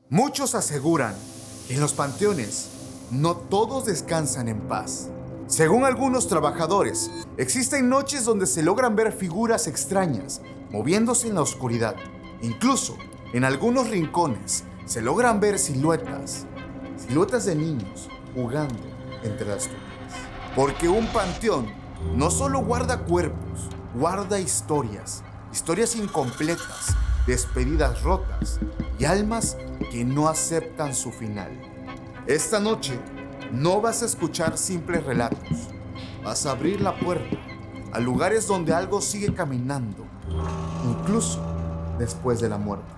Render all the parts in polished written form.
Muchos aseguran que en los panteones no todos descansan en paz. Según algunos trabajadores, existen noches donde se logran ver figuras extrañas moviéndose en la oscuridad. Incluso, en algunos rincones se logran ver siluetas de niños jugando entre las tumbas. Porque un panteón no solo guarda cuerpos, guarda historias incompletas, despedidas rotas y almas que no aceptan su final. Esta noche no vas a escuchar simples relatos, vas a abrir la puerta a lugares donde algo sigue caminando, incluso después de la muerte.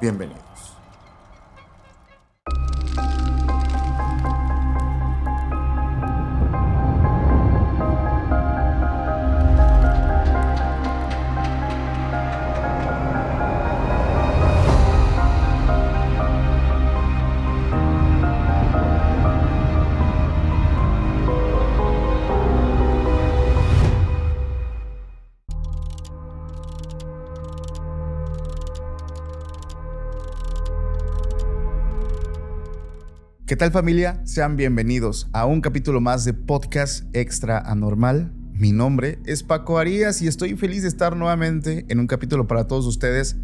Bienvenidos. ¿Qué tal, familia? Sean bienvenidos a un capítulo más de Podcast Extra Anormal. Mi nombre es Paco Arias y estoy feliz de estar nuevamente en un capítulo para todos ustedes.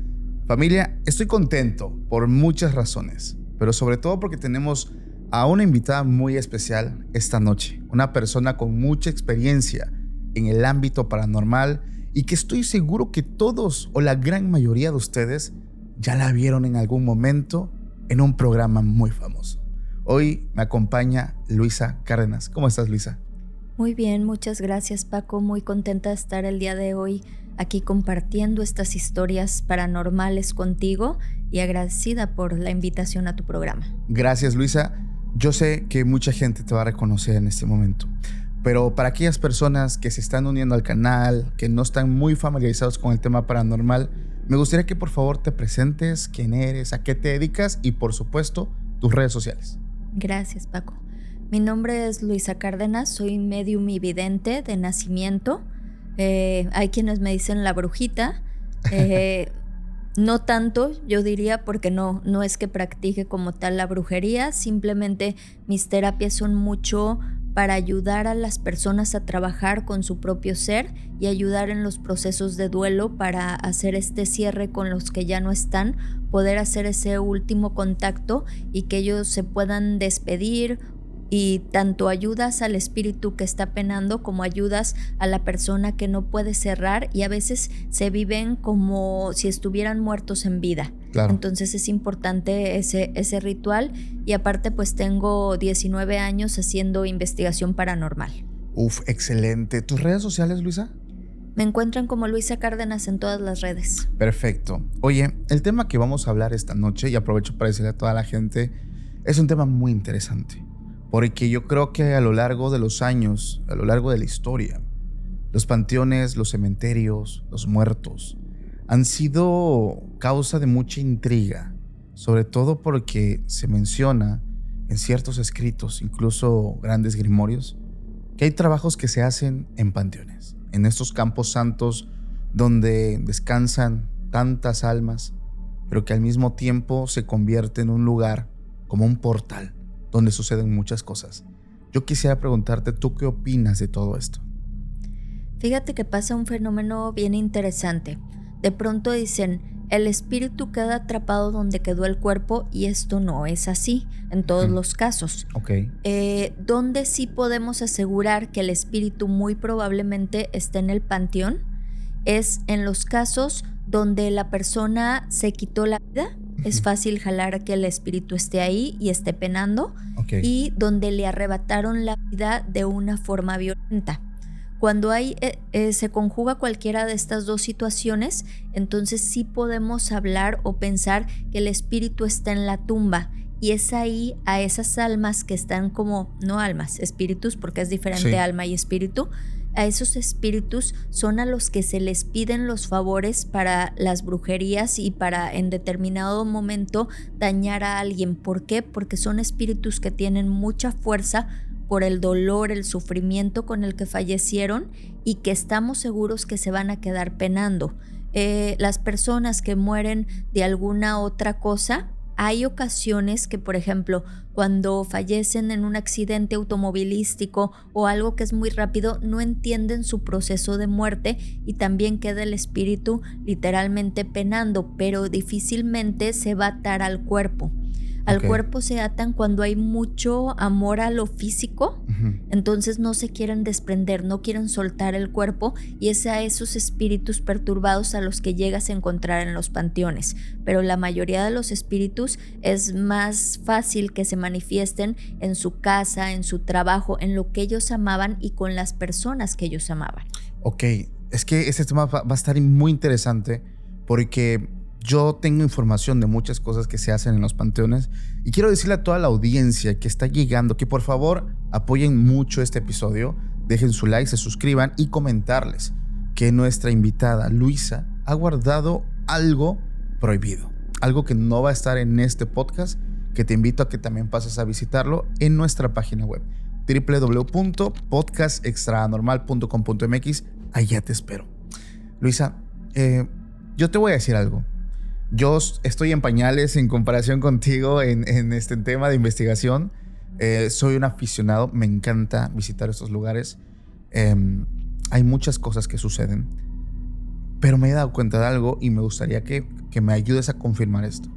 Familia, estoy contento por muchas razones, pero sobre todo porque tenemos a una invitada muy especial esta noche. Una persona con mucha experiencia en el ámbito paranormal y que estoy seguro que todos o la gran mayoría de ustedes ya la vieron en algún momento en un programa muy famoso. Hoy me acompaña Luisa Cárdenas. ¿Cómo estás, Luisa? Muy bien, muchas gracias, Paco. Muy contenta de estar el día de hoy aquí compartiendo estas historias paranormales contigo y agradecida por la invitación a tu programa. Gracias, Luisa. Yo sé que mucha gente te va a reconocer en este momento, pero para aquellas personas que se están uniendo al canal, que no están muy familiarizados con el tema paranormal, me gustaría que por favor te presentes, quién eres, a qué te dedicas y por supuesto tus redes sociales. Gracias, Paco. Mi nombre es Luisa Cárdenas, soy medium y vidente de nacimiento. Hay quienes me dicen la brujita. No tanto, yo diría, porque no es que practique como tal la brujería. Simplemente mis terapias son mucho para ayudar a las personas a trabajar con su propio ser y ayudar en los procesos de duelo para hacer este cierre con los que ya no están, poder hacer ese último contacto y que ellos se puedan despedir, y tanto ayudas al espíritu que está penando como ayudas a la persona que no puede cerrar y a veces se viven como si estuvieran muertos en vida. Claro. Entonces es importante ese ritual y aparte pues tengo 19 años haciendo investigación paranormal. Uf, excelente. ¿Tus redes sociales, Luisa? Me encuentran como Luisa Cárdenas en todas las redes. Perfecto. Oye, el tema que vamos a hablar esta noche, y aprovecho para decirle a toda la gente, es un tema muy interesante. Porque yo creo que a lo largo de los años, a lo largo de la historia, los panteones, los cementerios, los muertos han sido causa de mucha intriga, sobre todo porque se menciona en ciertos escritos, incluso grandes grimorios, que hay trabajos que se hacen en panteones, en estos campos santos donde descansan tantas almas, pero que al mismo tiempo se convierte en un lugar como un portal donde suceden muchas cosas. Yo quisiera preguntarte, ¿tú qué opinas de todo esto? Fíjate que pasa un fenómeno bien interesante. De pronto dicen, el espíritu queda atrapado donde quedó el cuerpo, y esto no es así en todos los casos. Okay. Donde sí podemos asegurar que el espíritu muy probablemente esté en el panteón es en los casos donde la persona se quitó la vida. Es fácil jalar que el espíritu esté ahí y esté penando. Okay. Y donde le arrebataron la vida de una forma violenta. Cuando se conjuga cualquiera de estas dos situaciones, entonces sí podemos hablar o pensar que el espíritu está en la tumba, y es ahí a esas almas que están como, no almas, espíritus, porque es diferente. Sí. Alma y espíritu. A esos espíritus son a los que se les piden los favores para las brujerías y para en determinado momento dañar a alguien. ¿Por qué? Porque son espíritus que tienen mucha fuerza por el dolor, el sufrimiento con el que fallecieron y que estamos seguros que se van a quedar penando. las personas que mueren de alguna otra cosa, hay ocasiones que, por ejemplo, cuando fallecen en un accidente automovilístico o algo que es muy rápido, no entienden su proceso de muerte y también queda el espíritu literalmente penando, pero difícilmente se va a atar al cuerpo. Al cuerpo se atan cuando hay mucho amor a lo físico, entonces no se quieren desprender, no quieren soltar el cuerpo, y es a esos espíritus perturbados a los que llegas a encontrar en los panteones. Pero la mayoría de los espíritus es más fácil que se manifiesten en su casa, en su trabajo, en lo que ellos amaban y con las personas que ellos amaban. Ok, es que este tema va a estar muy interesante porque yo tengo información de muchas cosas que se hacen en los panteones y quiero decirle a toda la audiencia que está llegando que por favor apoyen mucho este episodio, dejen su like, se suscriban y comentarles que nuestra invitada Luisa ha guardado algo prohibido, algo que no va a estar en este podcast, que te invito a que también pases a visitarlo en nuestra página web www.podcastextranormal.com.mx. Allá te espero. Luisa, yo te voy a decir algo. Yo estoy en pañales en comparación contigo en este tema de investigación. Soy un aficionado, me encanta visitar estos lugares. Hay muchas cosas que suceden, pero me he dado cuenta de algo y me gustaría que me ayudes a confirmar esto.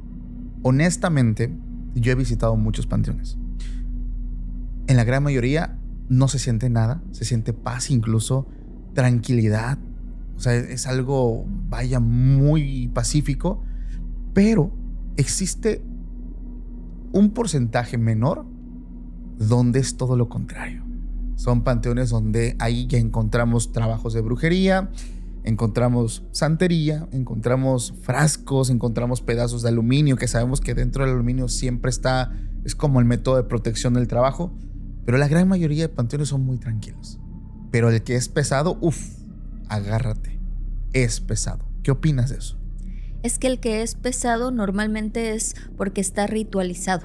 Honestamente, yo he visitado muchos panteones. En la gran mayoría no se siente nada, se siente paz, incluso tranquilidad. O sea, es algo, vaya, muy pacífico. Pero existe un porcentaje menor donde es todo lo contrario. Son panteones donde ahí ya encontramos trabajos de brujería, encontramos santería, encontramos frascos, encontramos pedazos de aluminio, que sabemos que dentro del aluminio siempre está, es como el método de protección del trabajo. Pero la gran mayoría de panteones son muy tranquilos. Pero el que es pesado, agárrate, es pesado. ¿Qué opinas de eso? Es que el que es pesado normalmente es porque está ritualizado.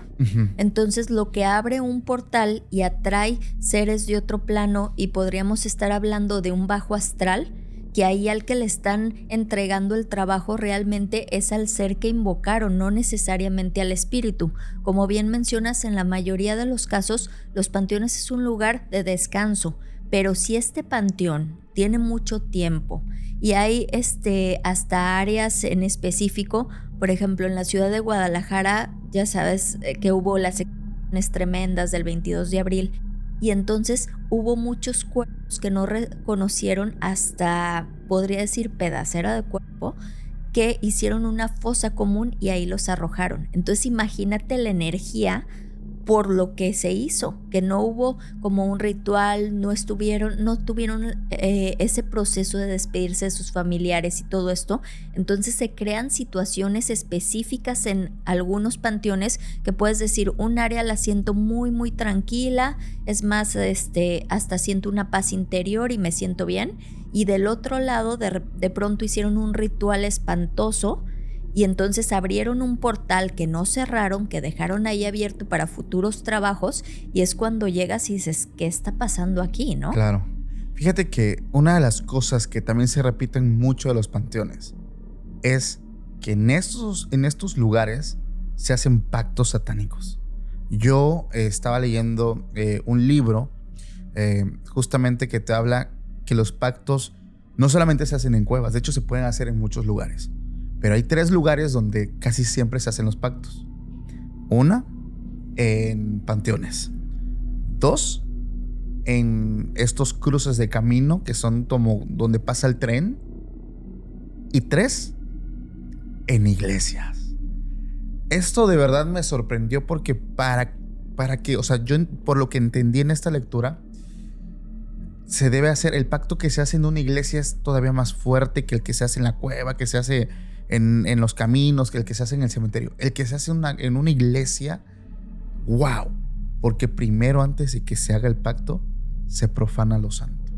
Entonces lo que abre un portal y atrae seres de otro plano, y podríamos estar hablando de un bajo astral, que ahí al que le están entregando el trabajo realmente es al ser que invocaron, no necesariamente al espíritu. Como bien mencionas, en la mayoría de los casos los panteones es un lugar de descanso, pero si este panteón tiene mucho tiempo y hay hasta áreas en específico, por ejemplo en la ciudad de Guadalajara, ya sabes que hubo las explosiones tremendas del 22 de abril, y entonces hubo muchos cuerpos que no reconocieron hasta, podría decir, pedacera de cuerpo, que hicieron una fosa común y ahí los arrojaron. Entonces imagínate la energía por lo que se hizo, que no hubo como un ritual, no tuvieron ese proceso de despedirse de sus familiares y todo esto. Entonces se crean situaciones específicas en algunos panteones que puedes decir, un área la siento muy muy tranquila, es más, hasta siento una paz interior y me siento bien, y del otro lado de pronto hicieron un ritual espantoso. Y entonces abrieron un portal que no cerraron, que dejaron ahí abierto para futuros trabajos, y es cuando llegas y dices, ¿qué está pasando aquí, no? Claro. Fíjate que una de las cosas que también se repiten mucho de los panteones es que en estos lugares se hacen pactos satánicos. Yo estaba leyendo un libro justamente que te habla que los pactos no solamente se hacen en cuevas, de hecho se pueden hacer en muchos lugares. Pero hay 3 lugares donde casi siempre se hacen los pactos. 1, en panteones. 2, en estos cruces de camino que son como donde pasa el tren. Y 3, en iglesias. Esto de verdad me sorprendió porque para que, o sea, yo por lo que entendí en esta lectura, se debe hacer, el pacto que se hace en una iglesia es todavía más fuerte que el que se hace en la cueva, que se hace en los caminos, que el que se hace en el cementerio. El que se hace en una iglesia, wow, porque primero, antes de que se haga el pacto, se profana lo santo.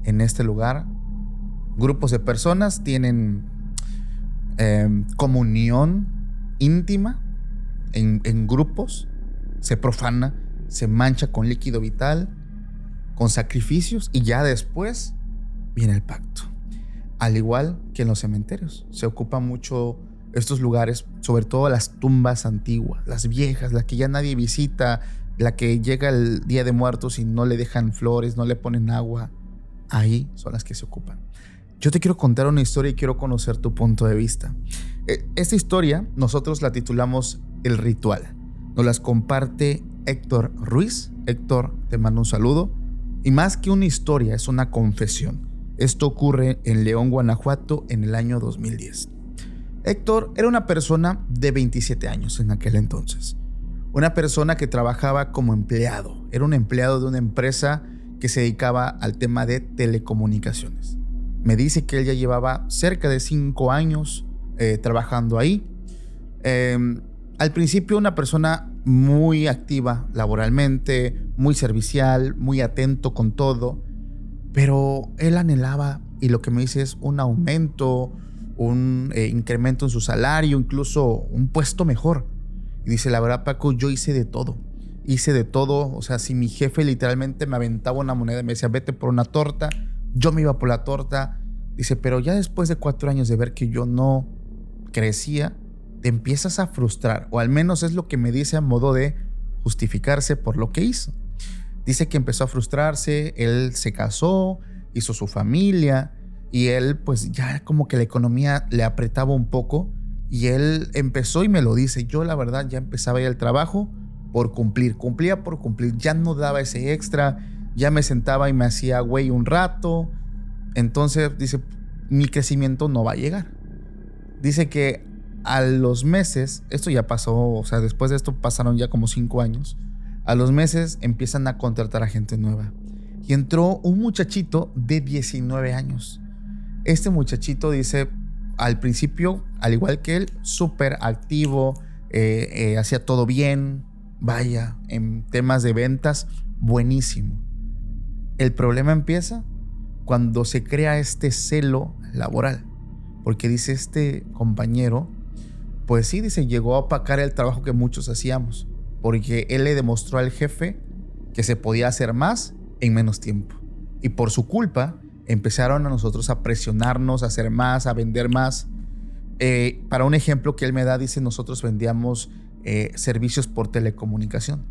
En este lugar, grupos de personas tienen comunión íntima en grupos, se profana, se mancha con líquido vital, con sacrificios, y ya después viene el pacto. al igual que en los cementerios. Se ocupan mucho estos lugares, sobre todo las tumbas antiguas, las viejas, las que ya nadie visita, la que llega el Día de Muertos y no le dejan flores, no le ponen agua. Ahí son las que se ocupan. Yo te quiero contar una historia y quiero conocer tu punto de vista. Esta historia nosotros la titulamos El Ritual. Nos las comparte Héctor Ruiz. Héctor, te mando un saludo. Y más que una historia, es una confesión. Esto ocurre en León, Guanajuato, en el año 2010. Héctor era una persona de 27 años en aquel entonces. Una persona que trabajaba como empleado. Era un empleado de una empresa que se dedicaba al tema de telecomunicaciones. Me dice que él ya llevaba cerca de 5 años trabajando ahí. Al principio una persona muy activa laboralmente, muy servicial, muy atento con todo, pero él anhelaba, y lo que me dice es un aumento, un incremento en su salario, incluso un puesto mejor. Y dice, la verdad, Paco, yo hice de todo. O sea, si mi jefe literalmente me aventaba una moneda y me decía, vete por una torta, yo me iba por la torta. Dice, pero ya después de 4 años de ver que yo no crecía, te empiezas a frustrar, o al menos es lo que me dice a modo de justificarse por lo que hizo. Dice que empezó a frustrarse, él se casó, hizo su familia, y él pues ya como que la economía le apretaba un poco, y él empezó y me lo dice, yo la verdad ya empezaba a ir al trabajo por cumplir, cumplía por cumplir, ya no daba ese extra, ya me sentaba y me hacía güey un rato. Entonces dice, mi crecimiento no va a llegar. Dice que a los meses, esto ya pasó, o sea, después de esto pasaron ya como 5 años, a los meses empiezan a contratar a gente nueva. Y entró un muchachito de 19 años. Este muchachito dice, al principio, al igual que él, súper activo, hacía todo bien, vaya, en temas de ventas, buenísimo. El problema empieza cuando se crea este celo laboral, porque dice este compañero, pues sí, dice, llegó a opacar el trabajo que muchos hacíamos, porque él le demostró al jefe que se podía hacer más en menos tiempo, y por su culpa empezaron a nosotros a presionarnos, a hacer más, a vender más. Para un ejemplo que él me da, dice, nosotros vendíamos servicios por telecomunicación.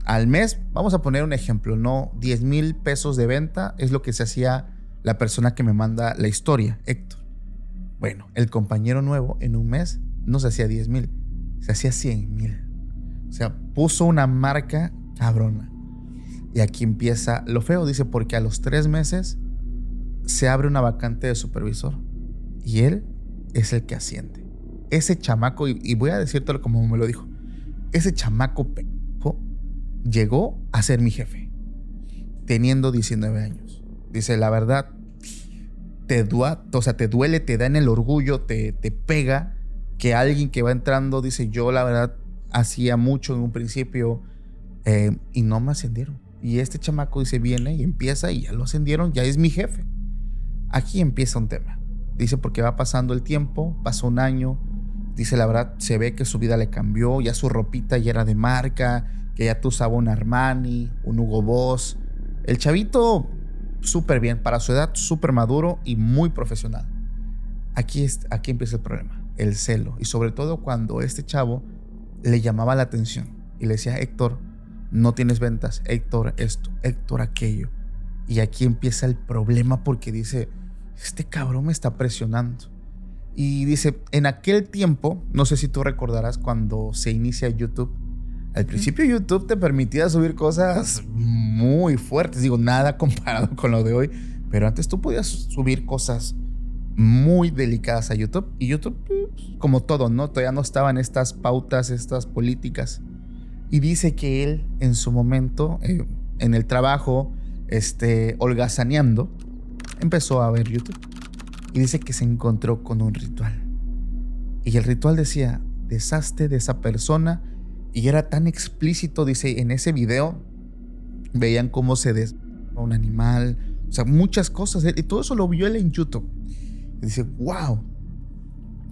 Al mes, vamos a poner un ejemplo, ¿no? 10,000 pesos de venta es lo que se hacía la persona que me manda la historia, Héctor. Bueno, el compañero nuevo en un mes no se hacía 10,000, se hacía 100,000. O sea, puso una marca cabrona. Y aquí empieza lo feo, dice, porque a los 3 meses se abre una vacante de supervisor y él es el que asciende. Ese chamaco, y voy a decírtelo como me lo dijo, ese chamaco llegó a ser mi jefe teniendo 19 años. Dice, la verdad, te duele, te da en el orgullo, te pega que alguien que va entrando, dice, yo la verdad hacía mucho en un principio y no me ascendieron. Y este chamaco dice, viene y empieza y ya lo ascendieron, ya es mi jefe. Aquí empieza un tema. Dice, porque va pasando el tiempo, pasó 1 año. Dice, la verdad, se ve que su vida le cambió, ya su ropita ya era de marca, que ya tú usaba un Armani, un Hugo Boss. El chavito, súper bien, para su edad, súper maduro y muy profesional. Aquí empieza el problema, el celo. Y sobre todo cuando este chavo le llamaba la atención y le decía, Héctor, no tienes ventas, Héctor esto, Héctor aquello. Y aquí empieza el problema porque dice, este cabrón me está presionando. Y dice, en aquel tiempo, no sé si tú recordarás cuando se inicia YouTube. Al principio YouTube te permitía subir cosas muy fuertes. Digo, nada comparado con lo de hoy. Pero antes tú podías subir cosas muy delicadas a YouTube. Y YouTube, como todo, ¿no? Todavía no estaban estas pautas, estas políticas. Y dice que él, en su momento, en el trabajo, holgazaneando, empezó a ver YouTube. Y dice que se encontró con un ritual. Y el ritual decía, deshazte de esa persona. Y era tan explícito, dice, en ese video veían cómo se desmayaba un animal, o sea, muchas cosas. Y todo eso lo vio él en YouTube. Y dice, wow.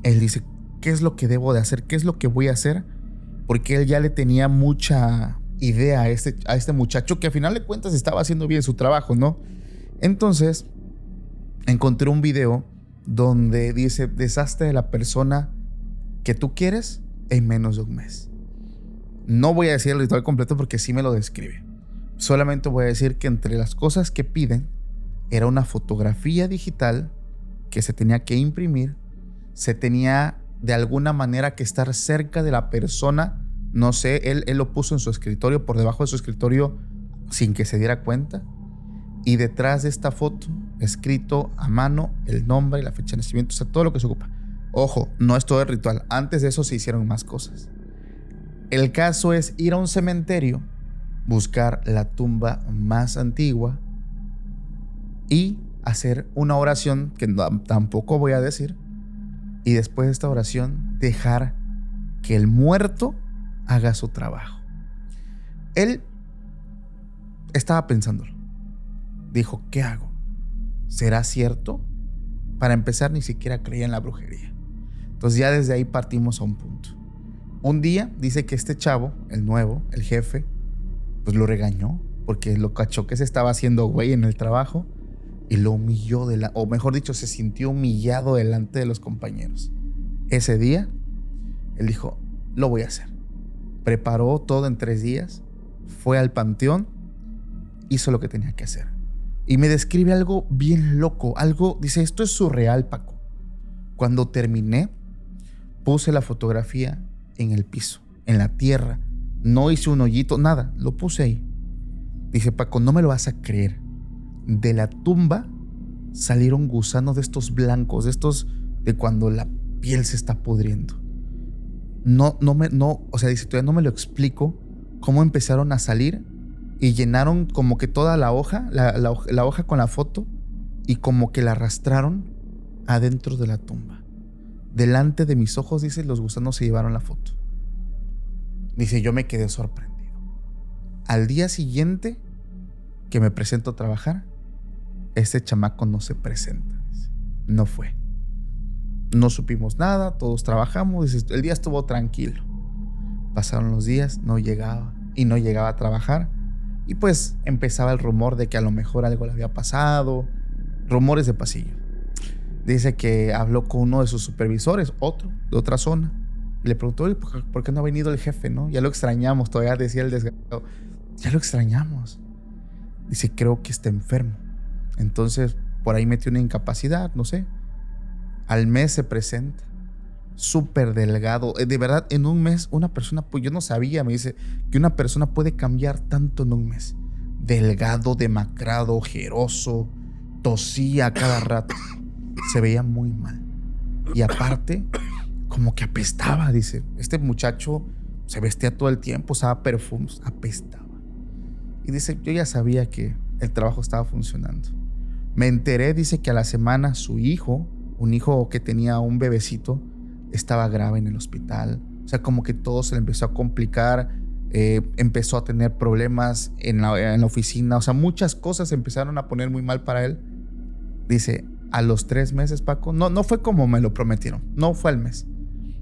Él dice, ¿qué es lo que debo de hacer? ¿Qué es lo que voy a hacer? Porque él ya le tenía mucha idea a este muchacho que al final de cuentas estaba haciendo bien su trabajo, ¿no? Entonces, encontré un video donde dice, deshazte de la persona que tú quieres en menos de un mes. No voy a decir el ritual completo porque sí me lo describe. Solamente voy a decir que entre las cosas que piden era una fotografía digital que se tenía que imprimir, se tenía de alguna manera que estar cerca de la persona, no sé, él lo puso en su escritorio, por debajo de su escritorio, sin que se diera cuenta, y detrás de esta foto, escrito a mano, el nombre, la fecha de nacimiento, o sea, todo lo que se ocupa. Ojo, no es todo el ritual, antes de eso se hicieron más cosas. El caso es ir a un cementerio, buscar la tumba más antigua y hacer una oración que tampoco voy a decir, y después de esta oración dejar que el muerto haga su trabajo. Él estaba pensándolo. Dijo, ¿qué hago? ¿Será cierto? Para empezar, ni siquiera creía en la brujería. Entonces ya desde ahí partimos a un punto. Un día dice que este chavo, el nuevo, el jefe, pues lo regañó porque lo cachó que se estaba haciendo güey en el trabajo y lo humilló, o mejor dicho, se sintió humillado delante de los compañeros. Ese día, él dijo, lo voy a hacer. Preparó todo en 3 días, fue al panteón, hizo lo que tenía que hacer. Y me describe algo bien loco, dice, esto es surreal, Paco. Cuando terminé, puse la fotografía en el piso, en la tierra. No hice un hoyito, nada, lo puse ahí. Dice, Paco, no me lo vas a creer. De la tumba salieron gusanos de estos blancos, de estos de cuando la piel se está pudriendo. O sea, dice, todavía no me lo explico cómo empezaron a salir y llenaron como que toda la hoja, la hoja con la foto, y como que la arrastraron adentro de la tumba. Delante de mis ojos, dice, los gusanos se llevaron la foto. Dice, yo me quedé sorprendido. Al día siguiente que me presento a trabajar, este chamaco no se presenta. Dice, no fue. No supimos nada, todos trabajamos. Dice, el día estuvo tranquilo. Pasaron los días, no llegaba y no llegaba a trabajar. Y pues empezaba el rumor de que a lo mejor algo le había pasado. Rumores de pasillo. Dice que habló con uno de sus supervisores, otro, de otra zona. Y le preguntó, oye, ¿por qué no ha venido el jefe, no? Ya lo extrañamos, todavía decía el desgraciado. Ya lo extrañamos. Dice, creo que está enfermo. Entonces, por ahí metió una incapacidad, no sé. Al mes se presenta. Súper delgado. De verdad, en un mes, una persona, pues yo no sabía, me dice, que una persona puede cambiar tanto en un mes. Delgado, demacrado, ojeroso, tosía a cada rato. Se veía muy mal. Y aparte, como que apestaba, dice. Este muchacho se vestía todo el tiempo, usaba perfumes, apestaba. Y dice, yo ya sabía que el trabajo estaba funcionando. Me enteré, dice, que a la semana su hijo, un hijo que tenía un bebecito, estaba grave en el hospital. O sea, como que todo se le empezó a complicar. Empezó a tener problemas en la oficina. O sea, muchas cosas se empezaron a poner muy mal para él. Dice, a los 3 meses, Paco, no fue como me lo prometieron. No fue al mes.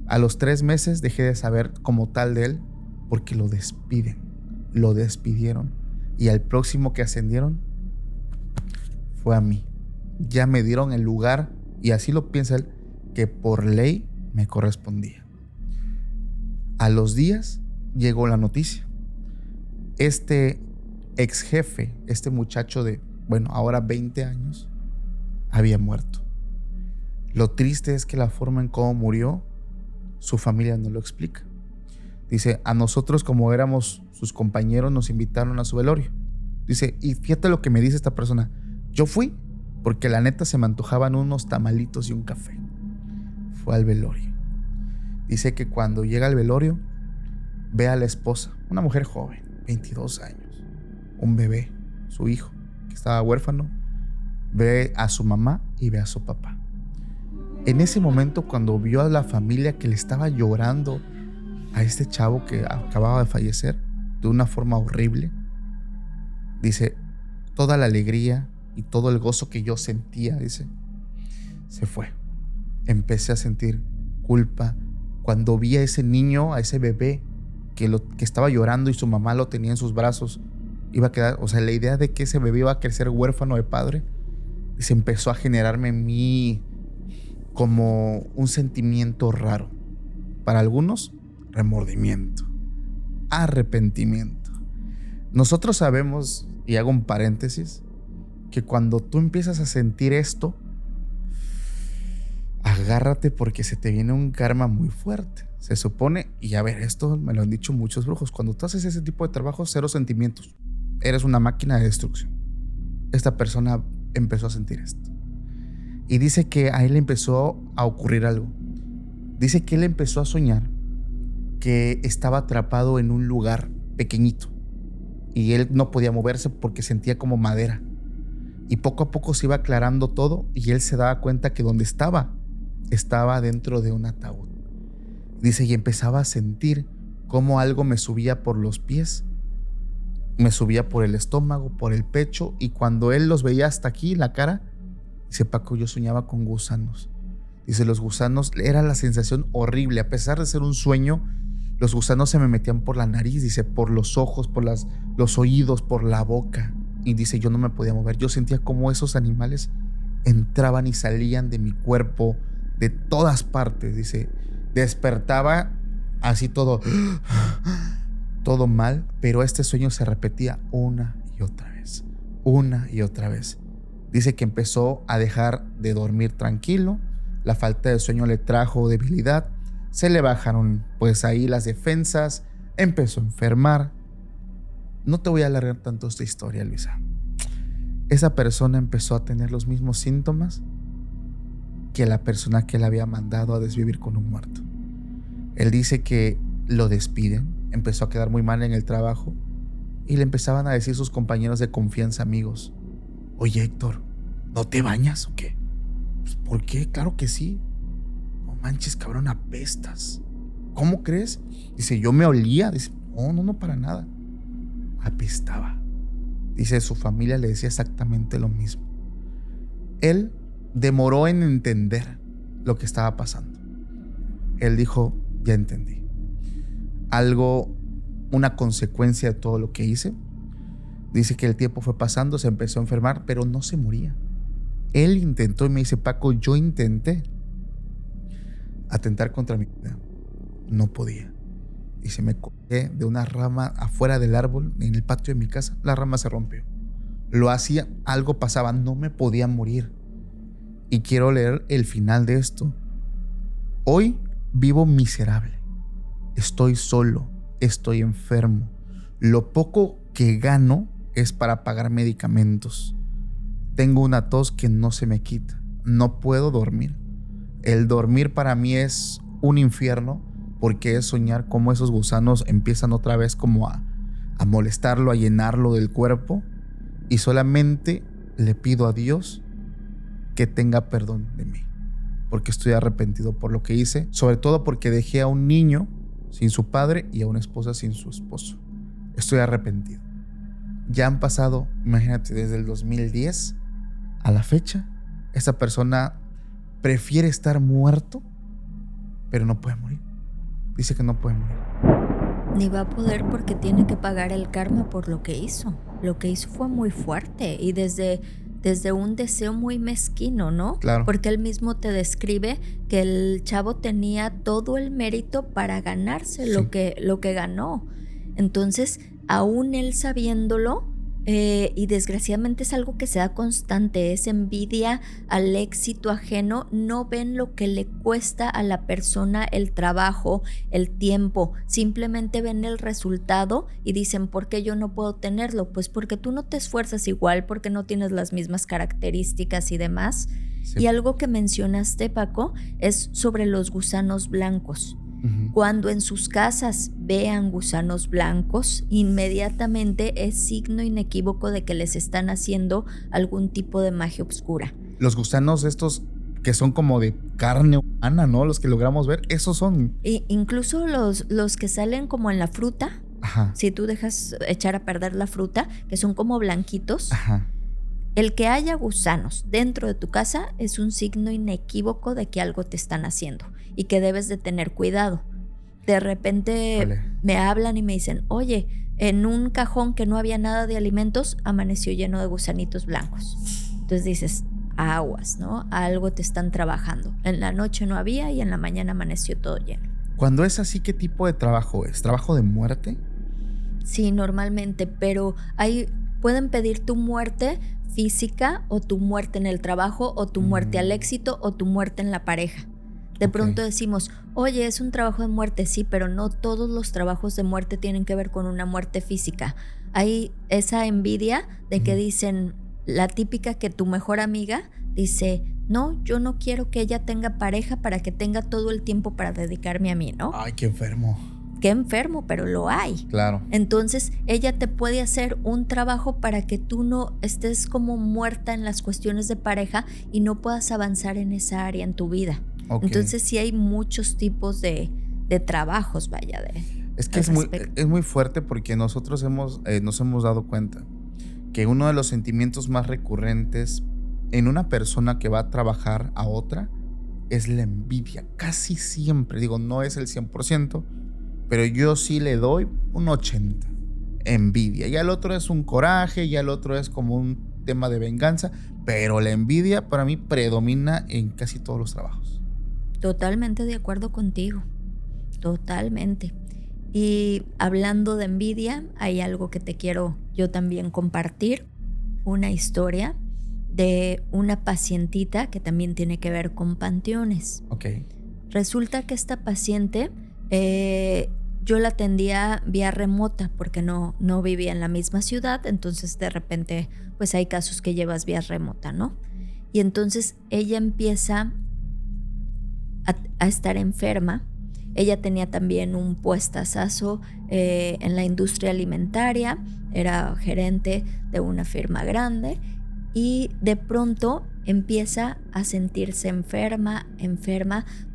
A los 3 meses dejé de saber como tal de él porque lo despiden. Lo despidieron. Y al próximo que ascendieron fue a mí. Ya me dieron el lugar, y así lo piensa él, que por ley me correspondía. A los días llegó la noticia. Este ex jefe, este muchacho de, ahora 20 años, había muerto. Lo triste es que la forma en cómo murió, su familia no lo explica. Dice, a nosotros como éramos sus compañeros nos invitaron a su velorio. Dice, y fíjate lo que me dice esta persona. Yo fui porque la neta se me antojaban unos tamalitos y un café. Fue al velorio. Dice que cuando llega al velorio, ve a la esposa, una mujer joven, 22 años, un bebé, su hijo, que estaba huérfano, ve a su mamá y ve a su papá. En ese momento, cuando vio a la familia que le estaba llorando a este chavo que acababa de fallecer de una forma horrible, dice, toda la alegría y todo el gozo que yo sentía, dice, se fue. Empecé a sentir culpa cuando vi a ese niño, a ese bebé que estaba llorando y su mamá lo tenía en sus brazos. Iba a quedar, o sea, la idea de que ese bebé iba a crecer huérfano de padre, se empezó a generarme en mí como un sentimiento raro. Para algunos, remordimiento, arrepentimiento. Nosotros sabemos, y hago un paréntesis, que cuando tú empiezas a sentir esto, agárrate porque se te viene un karma muy fuerte. Se supone, y a ver, esto me lo han dicho muchos brujos, cuando tú haces ese tipo de trabajo, cero sentimientos. Eres una máquina de destrucción. Esta persona empezó a sentir esto. Y dice que a él le empezó a ocurrir algo. Dice que él empezó a soñar que estaba atrapado en un lugar pequeñito y él no podía moverse porque sentía como madera. Y poco a poco se iba aclarando todo y él se daba cuenta que donde estaba dentro de un ataúd. Dice, y empezaba a sentir cómo algo me subía por los pies, me subía por el estómago, por el pecho, y cuando él los veía hasta aquí, la cara, dice, Paco, yo soñaba con gusanos. Dice, los gusanos, era la sensación horrible, a pesar de ser un sueño, los gusanos se me metían por la nariz, dice, por los ojos, por los oídos, por la boca. Y dice, yo no me podía mover, yo sentía como esos animales entraban y salían de mi cuerpo, de todas partes. Dice, despertaba así todo mal, pero este sueño se repetía una y otra vez. Dice que empezó a dejar de dormir tranquilo, la falta de sueño le trajo debilidad, se le bajaron pues ahí las defensas, empezó a enfermar. No te voy a alargar tanto esta historia, Luisa. Esa persona empezó a tener los mismos síntomas que la persona que le había mandado a desvivir con un muerto. Él dice que lo despiden, empezó a quedar muy mal en el trabajo y le empezaban a decir sus compañeros de confianza, amigos, oye Héctor, ¿no te bañas o qué? Pues, ¿por qué? Claro que sí. No manches, cabrón, apestas. ¿Cómo crees? Dice, yo me olía. Dice, no, para nada. Apestaba. Dice, su familia le decía exactamente lo mismo. Él demoró en entender lo que estaba pasando. Él dijo, ya entendí. Una consecuencia de todo lo que hice. Dice que el tiempo fue pasando, se empezó a enfermar, pero no se moría. Él intentó y me dice, Paco, yo intenté atentar contra mi vida. No podía. Dice, me colgué de una rama afuera del árbol en el patio de mi casa. La rama se rompió. Lo hacía, algo pasaba, no me podía morir. Y quiero leer el final de esto. Hoy vivo miserable. Estoy solo. Estoy enfermo. Lo poco que gano es para pagar medicamentos. Tengo una tos que no se me quita. No puedo dormir. El dormir para mí es un infierno porque es soñar cómo esos gusanos empiezan otra vez como a molestarlo, a llenarlo del cuerpo, y solamente le pido a Dios que tenga perdón de mí, porque estoy arrepentido por lo que hice, sobre todo porque dejé a un niño sin su padre y a una esposa sin su esposo. Estoy arrepentido. Ya han pasado, imagínate, desde el 2010 a la fecha, esa persona prefiere estar muerto, pero no puede morir. Dice que no puede morir. Ni va a poder porque tiene que pagar el karma por lo que hizo. Lo que hizo fue muy fuerte y desde un deseo muy mezquino, ¿no? Claro. Porque él mismo te describe que el chavo tenía todo el mérito para ganarse lo que ganó. Entonces, aún él sabiéndolo, y desgraciadamente es algo que se da constante, es envidia al éxito ajeno, no ven lo que le cuesta a la persona el trabajo, el tiempo, simplemente ven el resultado y dicen, ¿por qué yo no puedo tenerlo? Pues porque tú no te esfuerzas igual, porque no tienes las mismas características y demás. Sí. Y algo que mencionaste, Paco, es sobre los gusanos blancos. Cuando en sus casas vean gusanos blancos, inmediatamente es signo inequívoco de que les están haciendo algún tipo de magia oscura. Los gusanos estos que son como de carne humana, ¿no? Los que logramos ver, esos son. Incluso los que salen como en la fruta. Ajá. Si tú dejas echar a perder la fruta, que son como blanquitos. Ajá. El que haya gusanos dentro de tu casa es un signo inequívoco de que algo te están haciendo y que debes de tener cuidado. De repente me hablan y me dicen, oye, en un cajón que no había nada de alimentos, amaneció lleno de gusanitos blancos. Entonces dices, aguas, ¿no? Algo te están trabajando. En la noche no había y en la mañana amaneció todo lleno. Cuando es así, ¿qué tipo de trabajo es? ¿Trabajo de muerte? Sí, normalmente, pero pueden pedir tu muerte física o tu muerte en el trabajo o tu muerte al éxito o tu muerte en la pareja. De pronto decimos, oye, es un trabajo de muerte, sí, pero no todos los trabajos de muerte tienen que ver con una muerte física. Hay esa envidia de que dicen, la típica que tu mejor amiga dice, no, yo no quiero que ella tenga pareja para que tenga todo el tiempo para dedicarme a mí, ¿no? Ay, qué enfermo. Qué enfermo, pero lo hay. Claro. Entonces, ella te puede hacer un trabajo para que tú no estés como muerta en las cuestiones de pareja y no puedas avanzar en esa área en tu vida. Okay. Entonces, sí hay muchos tipos de trabajos, vaya, es que es muy fuerte porque nosotros nos hemos dado cuenta que uno de los sentimientos más recurrentes en una persona que va a trabajar a otra es la envidia. Casi siempre, digo, no es el 100%, pero yo sí le doy un 80%. Envidia. Ya el otro es un coraje, ya el otro es como un tema de venganza, pero la envidia para mí predomina en casi todos los trabajos. Totalmente de acuerdo contigo. Totalmente. Y hablando de envidia, hay algo que te quiero yo también compartir. Una historia de una pacientita que también tiene que ver con panteones. Okay. Resulta que esta paciente yo la atendía vía remota porque no vivía en la misma ciudad, entonces de repente pues hay casos que llevas vía remota, ¿no? Y entonces ella empieza a estar enferma. Ella tenía también un puestazazo en la industria alimentaria, era gerente de una firma grande y de pronto empieza a sentirse enferma,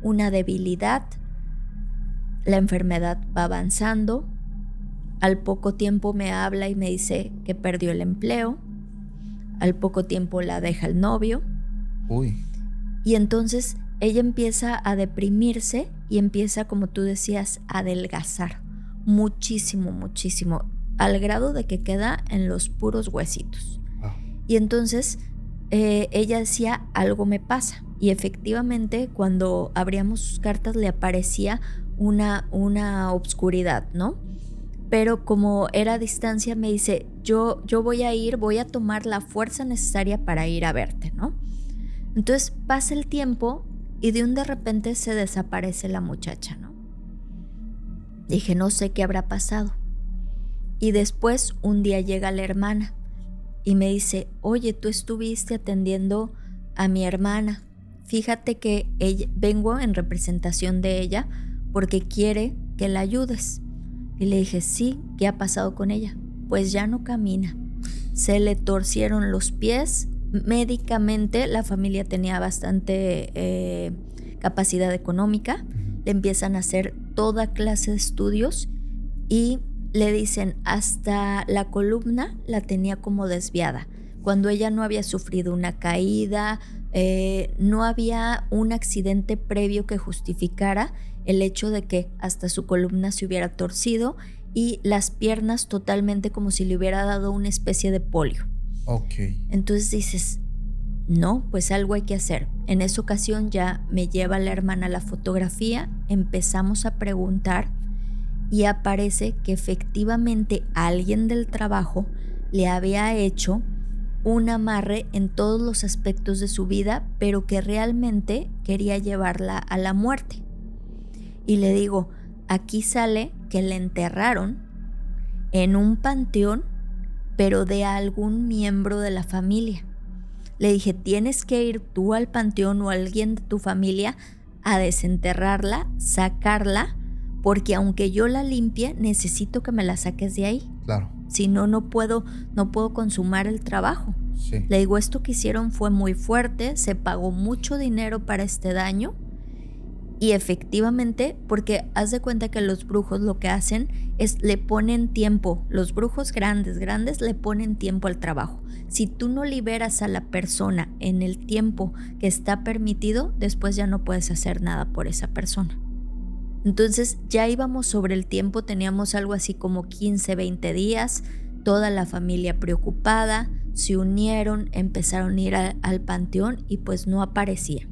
una debilidad. La enfermedad va avanzando. Al poco tiempo me habla y me dice que perdió el empleo. Al poco tiempo la deja el novio. Uy. Y entonces ella empieza a deprimirse y empieza, como tú decías, a adelgazar muchísimo, muchísimo, al grado de que queda en los puros huesitos. Wow. Y entonces ella decía, algo me pasa. Y efectivamente, cuando abríamos sus cartas le aparecía una obscuridad, ¿no? Pero como era a distancia, me dice, yo voy a tomar la fuerza necesaria para ir a verte, ¿no? Entonces pasa el tiempo y de repente se desaparece la muchacha, ¿no? Dije, no sé qué habrá pasado. Y después un día llega la hermana y me dice, oye, tú estuviste atendiendo a mi hermana. Fíjate que vengo en representación de ella porque quiere que la ayudes. Y le dije, sí, ¿qué ha pasado con ella? Pues ya no camina. Se le torcieron los pies. Médicamente la familia tenía bastante capacidad económica. Le empiezan a hacer toda clase de estudios y le dicen hasta la columna la tenía como desviada. Cuando ella no había sufrido una caída, no había un accidente previo que justificara el hecho de que hasta su columna se hubiera torcido y las piernas totalmente como si le hubiera dado una especie de polio. Okay. Entonces dices, no, pues algo hay que hacer. En esa ocasión ya me lleva la hermana la fotografía, empezamos a preguntar y aparece que efectivamente alguien del trabajo le había hecho un amarre en todos los aspectos de su vida, pero que realmente quería llevarla a la muerte. Y le digo, aquí sale que le enterraron en un panteón, pero de algún miembro de la familia. Le dije, tienes que ir tú al panteón o alguien de tu familia a desenterrarla, sacarla, porque aunque yo la limpie, necesito que me la saques de ahí. Claro. Si no, no puedo consumar el trabajo. Sí. Le digo, esto que hicieron fue muy fuerte, se pagó mucho dinero para este daño. Y efectivamente, porque haz de cuenta que los brujos lo que hacen es le ponen tiempo. Los brujos grandes le ponen tiempo al trabajo. Si tú no liberas a la persona en el tiempo que está permitido, después ya no puedes hacer nada por esa persona. Entonces ya íbamos sobre el tiempo, teníamos algo así como 15, 20 días, toda la familia preocupada, se unieron, empezaron a ir al panteón y pues no aparecía.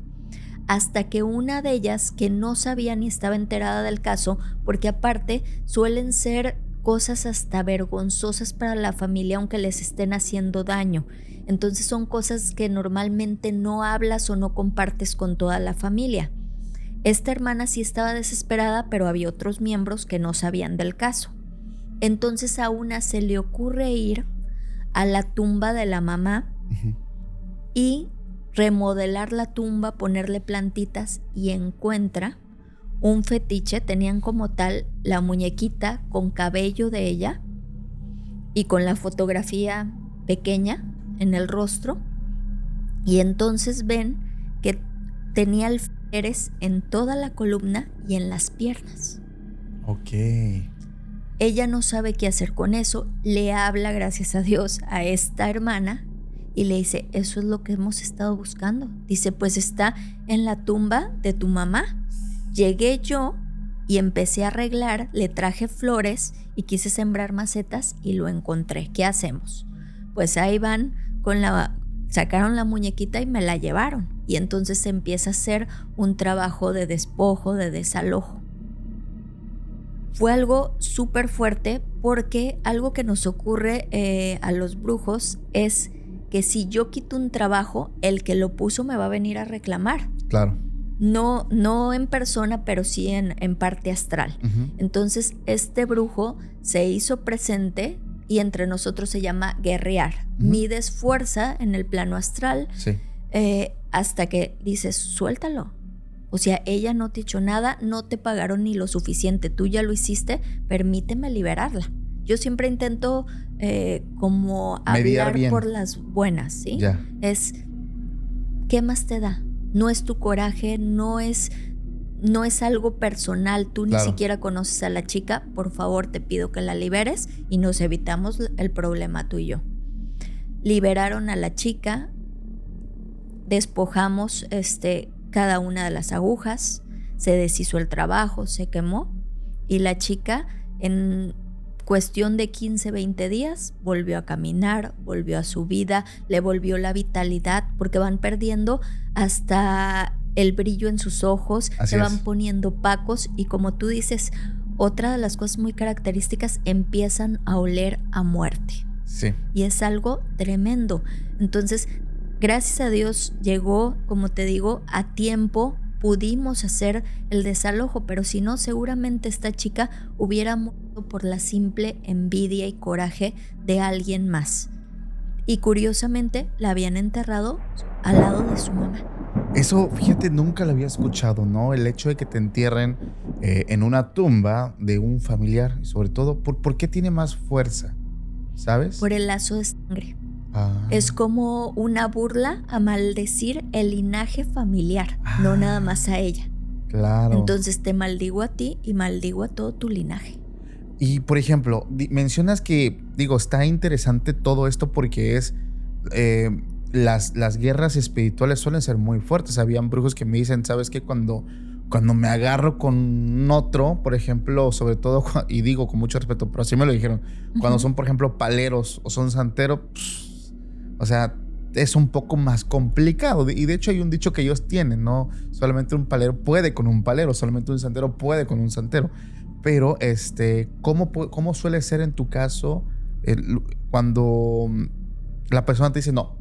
Hasta que una de ellas, que no sabía ni estaba enterada del caso, porque aparte suelen ser cosas hasta vergonzosas para la familia aunque les estén haciendo daño. Entonces son cosas que normalmente no hablas o no compartes con toda la familia. Esta hermana sí estaba desesperada, pero había otros miembros que no sabían del caso. Entonces a una se le ocurre ir a la tumba de la mamá y remodelar la tumba, ponerle plantitas, y encuentra un fetiche. Tenían como tal la muñequita con cabello de ella y con la fotografía pequeña en el rostro, y entonces ven que tenía alfileres en toda la columna y en las piernas. Ok. Ella no sabe qué hacer con eso, le habla, gracias a Dios, a esta hermana y le dice, eso es lo que hemos estado buscando. Dice, pues está en la tumba de tu mamá. Llegué yo y empecé a arreglar, le traje flores y quise sembrar macetas y lo encontré. ¿Qué hacemos? Pues ahí van sacaron la muñequita y me la llevaron. Y entonces se empieza a hacer un trabajo de despojo, de desalojo. Fue algo súper fuerte, porque algo que nos ocurre a los brujos es que si yo quito un trabajo, el que lo puso me va a venir a reclamar. Claro. No en persona, pero sí en parte astral. Entonces este brujo se hizo presente y entre nosotros se llama guerrear. Mides fuerza en el plano astral, Sí. Hasta que dices, suéltalo. O sea, ella no te echó nada, no te pagaron ni lo suficiente, tú ya lo hiciste, permíteme liberarla. Yo siempre intento como Mediar hablar bien. por las buenas, ¿sí? Ya. Es, ¿qué más te da? No es tu coraje, no es algo personal, tú Claro. ni siquiera conoces a la chica, por favor te pido que la liberes y nos evitamos el problema tú y yo. Liberaron a la chica, despojamos cada una de las agujas, se deshizo el trabajo, se quemó y la chica en cuestión de 15, 20 días volvió a caminar, volvió a su vida, le volvió la vitalidad, porque van perdiendo hasta el brillo en sus ojos, Así se van es. poniendo opacos y, como tú dices, otra de las cosas muy características, empiezan a oler a muerte. Sí. Y es algo tremendo. Entonces, gracias a Dios llegó, como te digo, a tiempo, pudimos hacer el desalojo, pero si no, seguramente esta chica hubiera muerto por la simple envidia y coraje de alguien más. Y curiosamente la habían enterrado al lado de su mamá. Eso, fíjate, nunca lo había escuchado, ¿no? El hecho de que te entierren en una tumba de un familiar, y sobre todo, ¿por qué tiene más fuerza? ¿Sabes? Por el lazo de sangre. Ah. Es como una burla a maldecir el linaje familiar, no nada más a ella. Claro. Entonces te maldigo a ti y maldigo a todo tu linaje. Y, por ejemplo, mencionas que, está interesante todo esto porque es... las guerras espirituales suelen ser muy fuertes. Habían brujos que me dicen, ¿sabes qué? Cuando me agarro con otro, por ejemplo, sobre todo, y digo con mucho respeto, pero así me lo dijeron, cuando son, por ejemplo, paleros o son santeros, o sea, es un poco más complicado. Y de hecho hay un dicho que ellos tienen, ¿no? Solamente un palero puede con un palero, solamente un santero puede con un santero. Pero, ¿cómo suele ser en tu caso cuando la persona te dice, no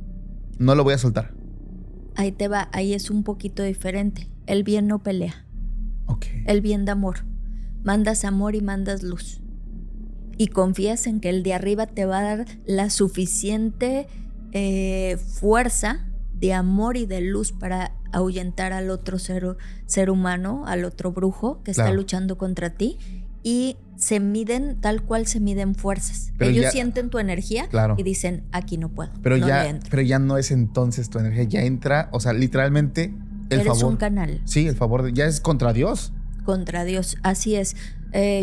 lo voy a soltar? Ahí te va, ahí es un poquito diferente. El bien no pelea. Ok. El bien da amor. Mandas amor y mandas luz. Y confías en que el de arriba te va a dar la suficiente fuerza de amor y de luz para ahuyentar al otro ser humano, al otro brujo que está luchando contra ti. Y se miden tal cual se miden fuerzas. Pero ellos ya sienten tu energía y dicen, aquí no puedo. Pero, no pero ya no es entonces tu energía, ya entra, o sea, literalmente el Eres favor. un canal. Sí, el favor ya es contra Dios. Contra Dios, así es.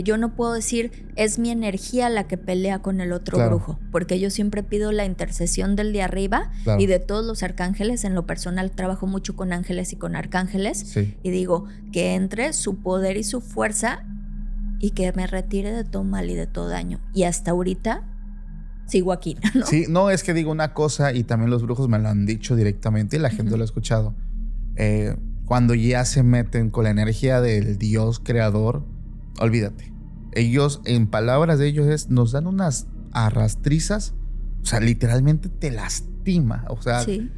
Yo no puedo decir, es mi energía la que pelea con el otro brujo, porque yo siempre pido la intercesión del de arriba y de todos los arcángeles. En lo personal trabajo mucho con ángeles y con arcángeles y digo que entre su poder y su fuerza y que me retire de todo mal y de todo daño. Y hasta ahorita sigo aquí, ¿no? Sí, no, es que digo una cosa y también los brujos me lo han dicho directamente y la gente lo ha escuchado. Cuando ya se meten con la energía del Dios creador, olvídate. Ellos, en palabras de ellos, nos dan unas arrastrizas, o sea, literalmente te lastima, o sea, Sí.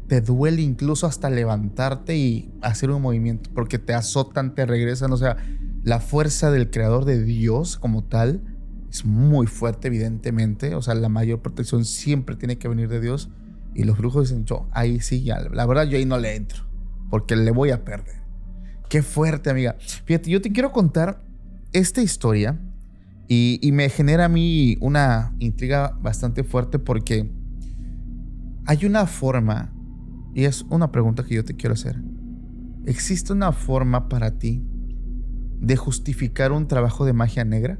te duele incluso hasta levantarte y hacer un movimiento, porque te azotan, te regresan, o sea, la fuerza del creador de Dios como tal es muy fuerte, evidentemente, o sea, la mayor protección siempre tiene que venir de Dios, y los brujos dicen, yo ahí sí, ya, la verdad yo ahí no le entro, porque le voy a perder. Qué fuerte, amiga. Fíjate, yo te quiero contar esta historia y me genera a mí una intriga bastante fuerte porque hay una forma, y es una pregunta que yo te quiero hacer. ¿Existe una forma para ti de justificar un trabajo de magia negra?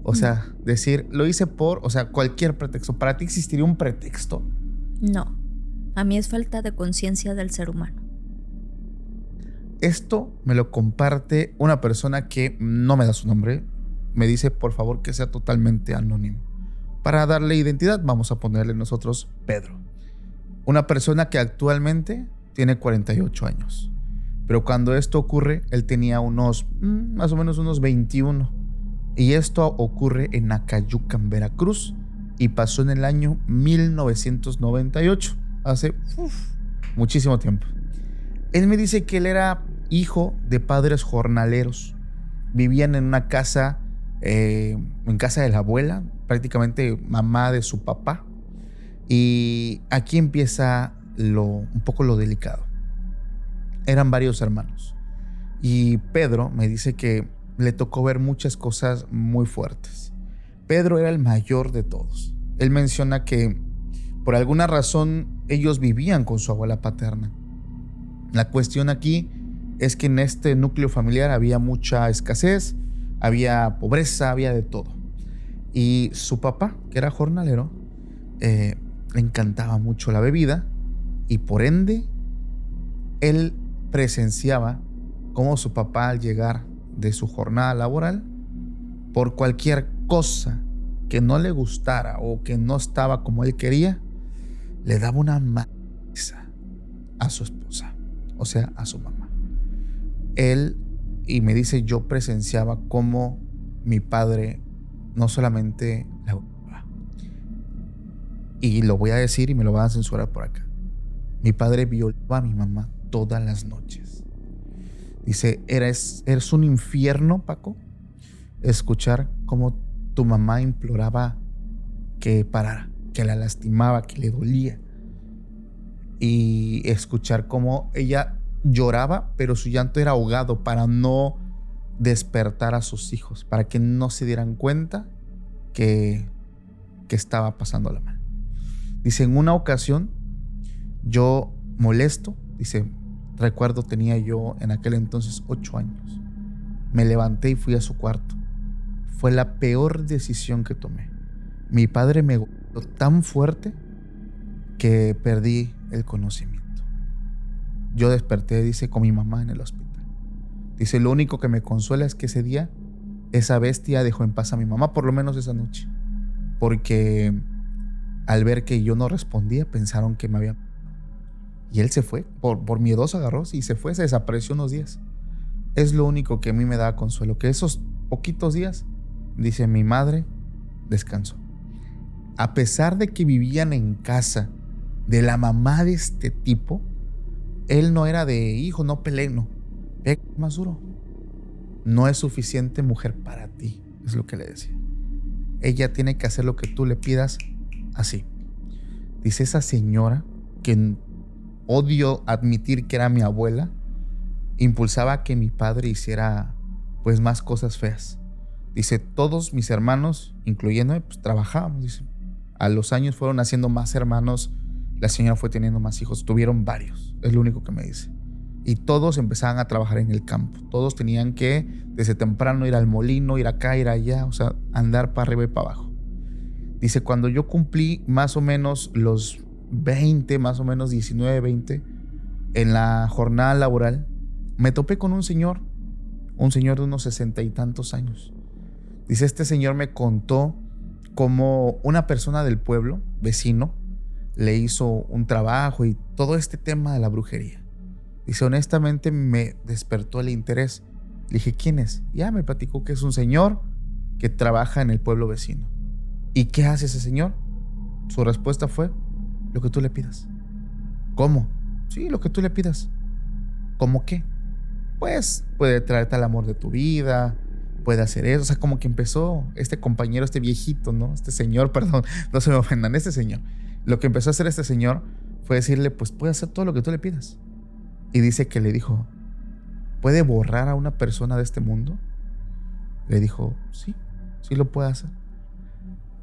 O sea, decir, lo hice o sea, cualquier pretexto. ¿Para ti existiría un pretexto? No. A mí es falta de conciencia del ser humano. Esto me lo comparte una persona que no me da su nombre. Me dice, por favor, que sea totalmente anónimo. Para darle identidad, vamos a ponerle nosotros Pedro. Una persona que actualmente tiene 48 años. Pero cuando esto ocurre, él tenía más o menos unos 21. Y esto ocurre en Acayucan, Veracruz. Y pasó en el año 1998. Hace muchísimo tiempo. Él me dice que él era hijo de padres jornaleros. Vivían en una casa, en casa de la abuela, prácticamente mamá de su papá. Y aquí empieza un poco lo delicado. Eran varios hermanos. Y Pedro me dice que le tocó ver muchas cosas muy fuertes. Pedro era el mayor de todos. Él menciona que por alguna razón ellos vivían con su abuela paterna. La cuestión aquí es que en este núcleo familiar había mucha escasez, había pobreza, había de todo. Y su papá, que era jornalero, le encantaba mucho la bebida y por ende él presenciaba cómo su papá, al llegar de su jornada laboral, por cualquier cosa que no le gustara o que no estaba como él quería, le daba una madriza a su esposa, o sea, a su mamá. Él, y me dice, yo presenciaba cómo mi padre no solamente la golpeaba, y lo voy a decir y me lo van a censurar por acá, mi padre violaba a mi mamá todas las noches. Dice, eres un infierno, Paco, escuchar cómo tu mamá imploraba que parara, que la lastimaba, que le dolía, y escuchar cómo ella lloraba, pero su llanto era ahogado para no despertar a sus hijos, para que no se dieran cuenta que estaba pasándola mal. Dice, en una ocasión, yo molesto, dice, recuerdo tenía yo en aquel entonces 8 años. Me levanté y fui a su cuarto. Fue la peor decisión que tomé. Mi padre me golpeó tan fuerte que perdí el conocimiento. Yo desperté, dice, con mi mamá en el hospital. Dice, lo único que me consuela es que ese día esa bestia dejó en paz a mi mamá, por lo menos esa noche. Porque al ver que yo no respondía, pensaron que me había... Y él se fue, por miedoso agarró y se fue, se desapareció unos días. Es lo único que a mí me da consuelo, que esos poquitos días, dice, mi madre descansó. A pesar de que vivían en casa de la mamá de este tipo, él no era de, hijo, no peleen, no. Pega más duro. No es suficiente mujer para ti, es lo que le decía. Ella tiene que hacer lo que tú le pidas así. Dice, esa señora, que odio admitir que era mi abuela, impulsaba a que mi padre hiciera pues más cosas feas. Dice, todos mis hermanos, incluyéndome, pues trabajábamos. Dice, a los años fueron haciendo más hermanos, la señora fue teniendo más hijos, tuvieron varios, es lo único que me dice. Y todos empezaban a trabajar en el campo, todos tenían que desde temprano ir al molino, ir acá, ir allá, o sea, andar para arriba y para abajo. Dice, cuando yo cumplí más o menos los 20, más o menos 19, 20, en la jornada laboral, me topé con un señor de unos 60 y tantos años. Dice, este señor me contó como una persona del pueblo, vecino, le hizo un trabajo y todo este tema de la brujería. Dice, honestamente me despertó el interés. Le dije, ¿quién es? Ya me platicó que es un señor que trabaja en el pueblo vecino. ¿Y qué hace ese señor? Su respuesta fue, lo que tú le pidas. ¿Cómo? Sí, lo que tú le pidas. ¿Cómo qué? Pues puede traerte al amor de tu vida, puede hacer eso. O sea, como que empezó este compañero, este viejito, ¿no? Este señor, perdón, no se me ofendan, este señor. Lo que empezó a hacer este señor fue decirle, pues puede hacer todo lo que tú le pidas. Y dice que le dijo, ¿puede borrar a una persona de este mundo? Le dijo, sí, sí lo puede hacer.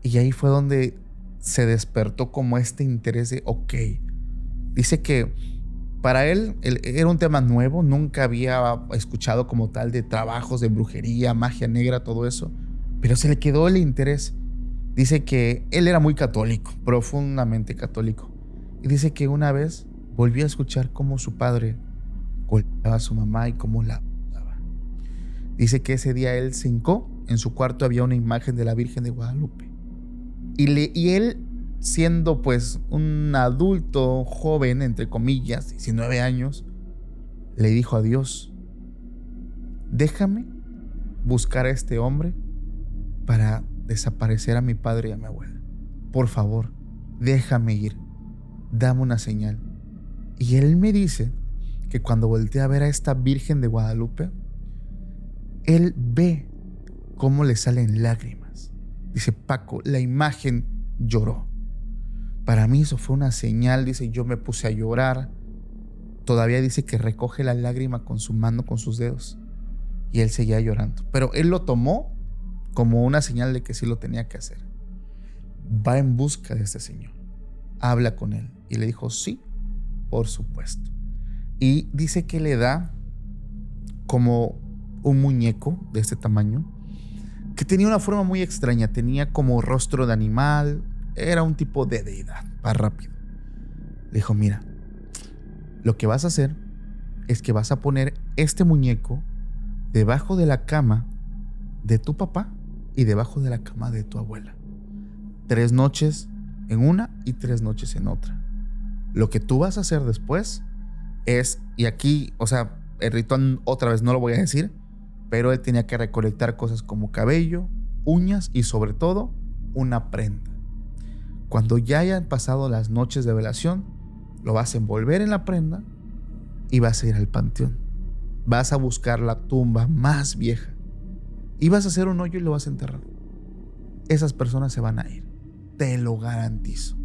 Y ahí fue donde se despertó como este interés de, ok. Dice que para él era un tema nuevo, nunca había escuchado como tal de trabajos de brujería, magia negra, todo eso, pero se le quedó el interés. Dice que él era muy católico, profundamente católico, y dice que una vez volvió a escuchar cómo su padre golpeaba a su mamá y cómo la abusaba. Dice que ese día él se hincó, en su cuarto había una imagen de la Virgen de Guadalupe, y él, siendo pues un adulto joven, entre comillas, 19 años, le dijo a Dios, déjame buscar a este hombre para desaparecer a mi padre y a mi abuela. Por favor, déjame ir, dame una señal. Y él me dice que cuando voltea a ver a esta Virgen de Guadalupe, él ve cómo le salen lágrimas. Dice, Paco, la imagen lloró. Para mí eso fue una señal. Dice, yo me puse a llorar. Todavía dice que recoge la lágrima con su mano, con sus dedos. Y él seguía llorando. Pero él lo tomó como una señal de que sí lo tenía que hacer. Va en busca de este señor. Habla con él. Y le dijo, sí, por supuesto. Y dice que le da como un muñeco de este tamaño, que tenía una forma muy extraña. Tenía como rostro de animal. Era un tipo de deidad, va rápido. Le dijo, mira, lo que vas a hacer es que vas a poner este muñeco debajo de la cama de tu papá y debajo de la cama de tu abuela. 3 noches en una y 3 noches en otra. Lo que tú vas a hacer después es, y aquí, o sea, el ritual otra vez no lo voy a decir, pero él tenía que recolectar cosas como cabello, uñas y sobre todo una prenda. Cuando ya hayan pasado las noches de velación, lo vas a envolver en la prenda y vas a ir al panteón. Vas a buscar la tumba más vieja y vas a hacer un hoyo y lo vas a enterrar. Esas personas se van a ir, te lo garantizo.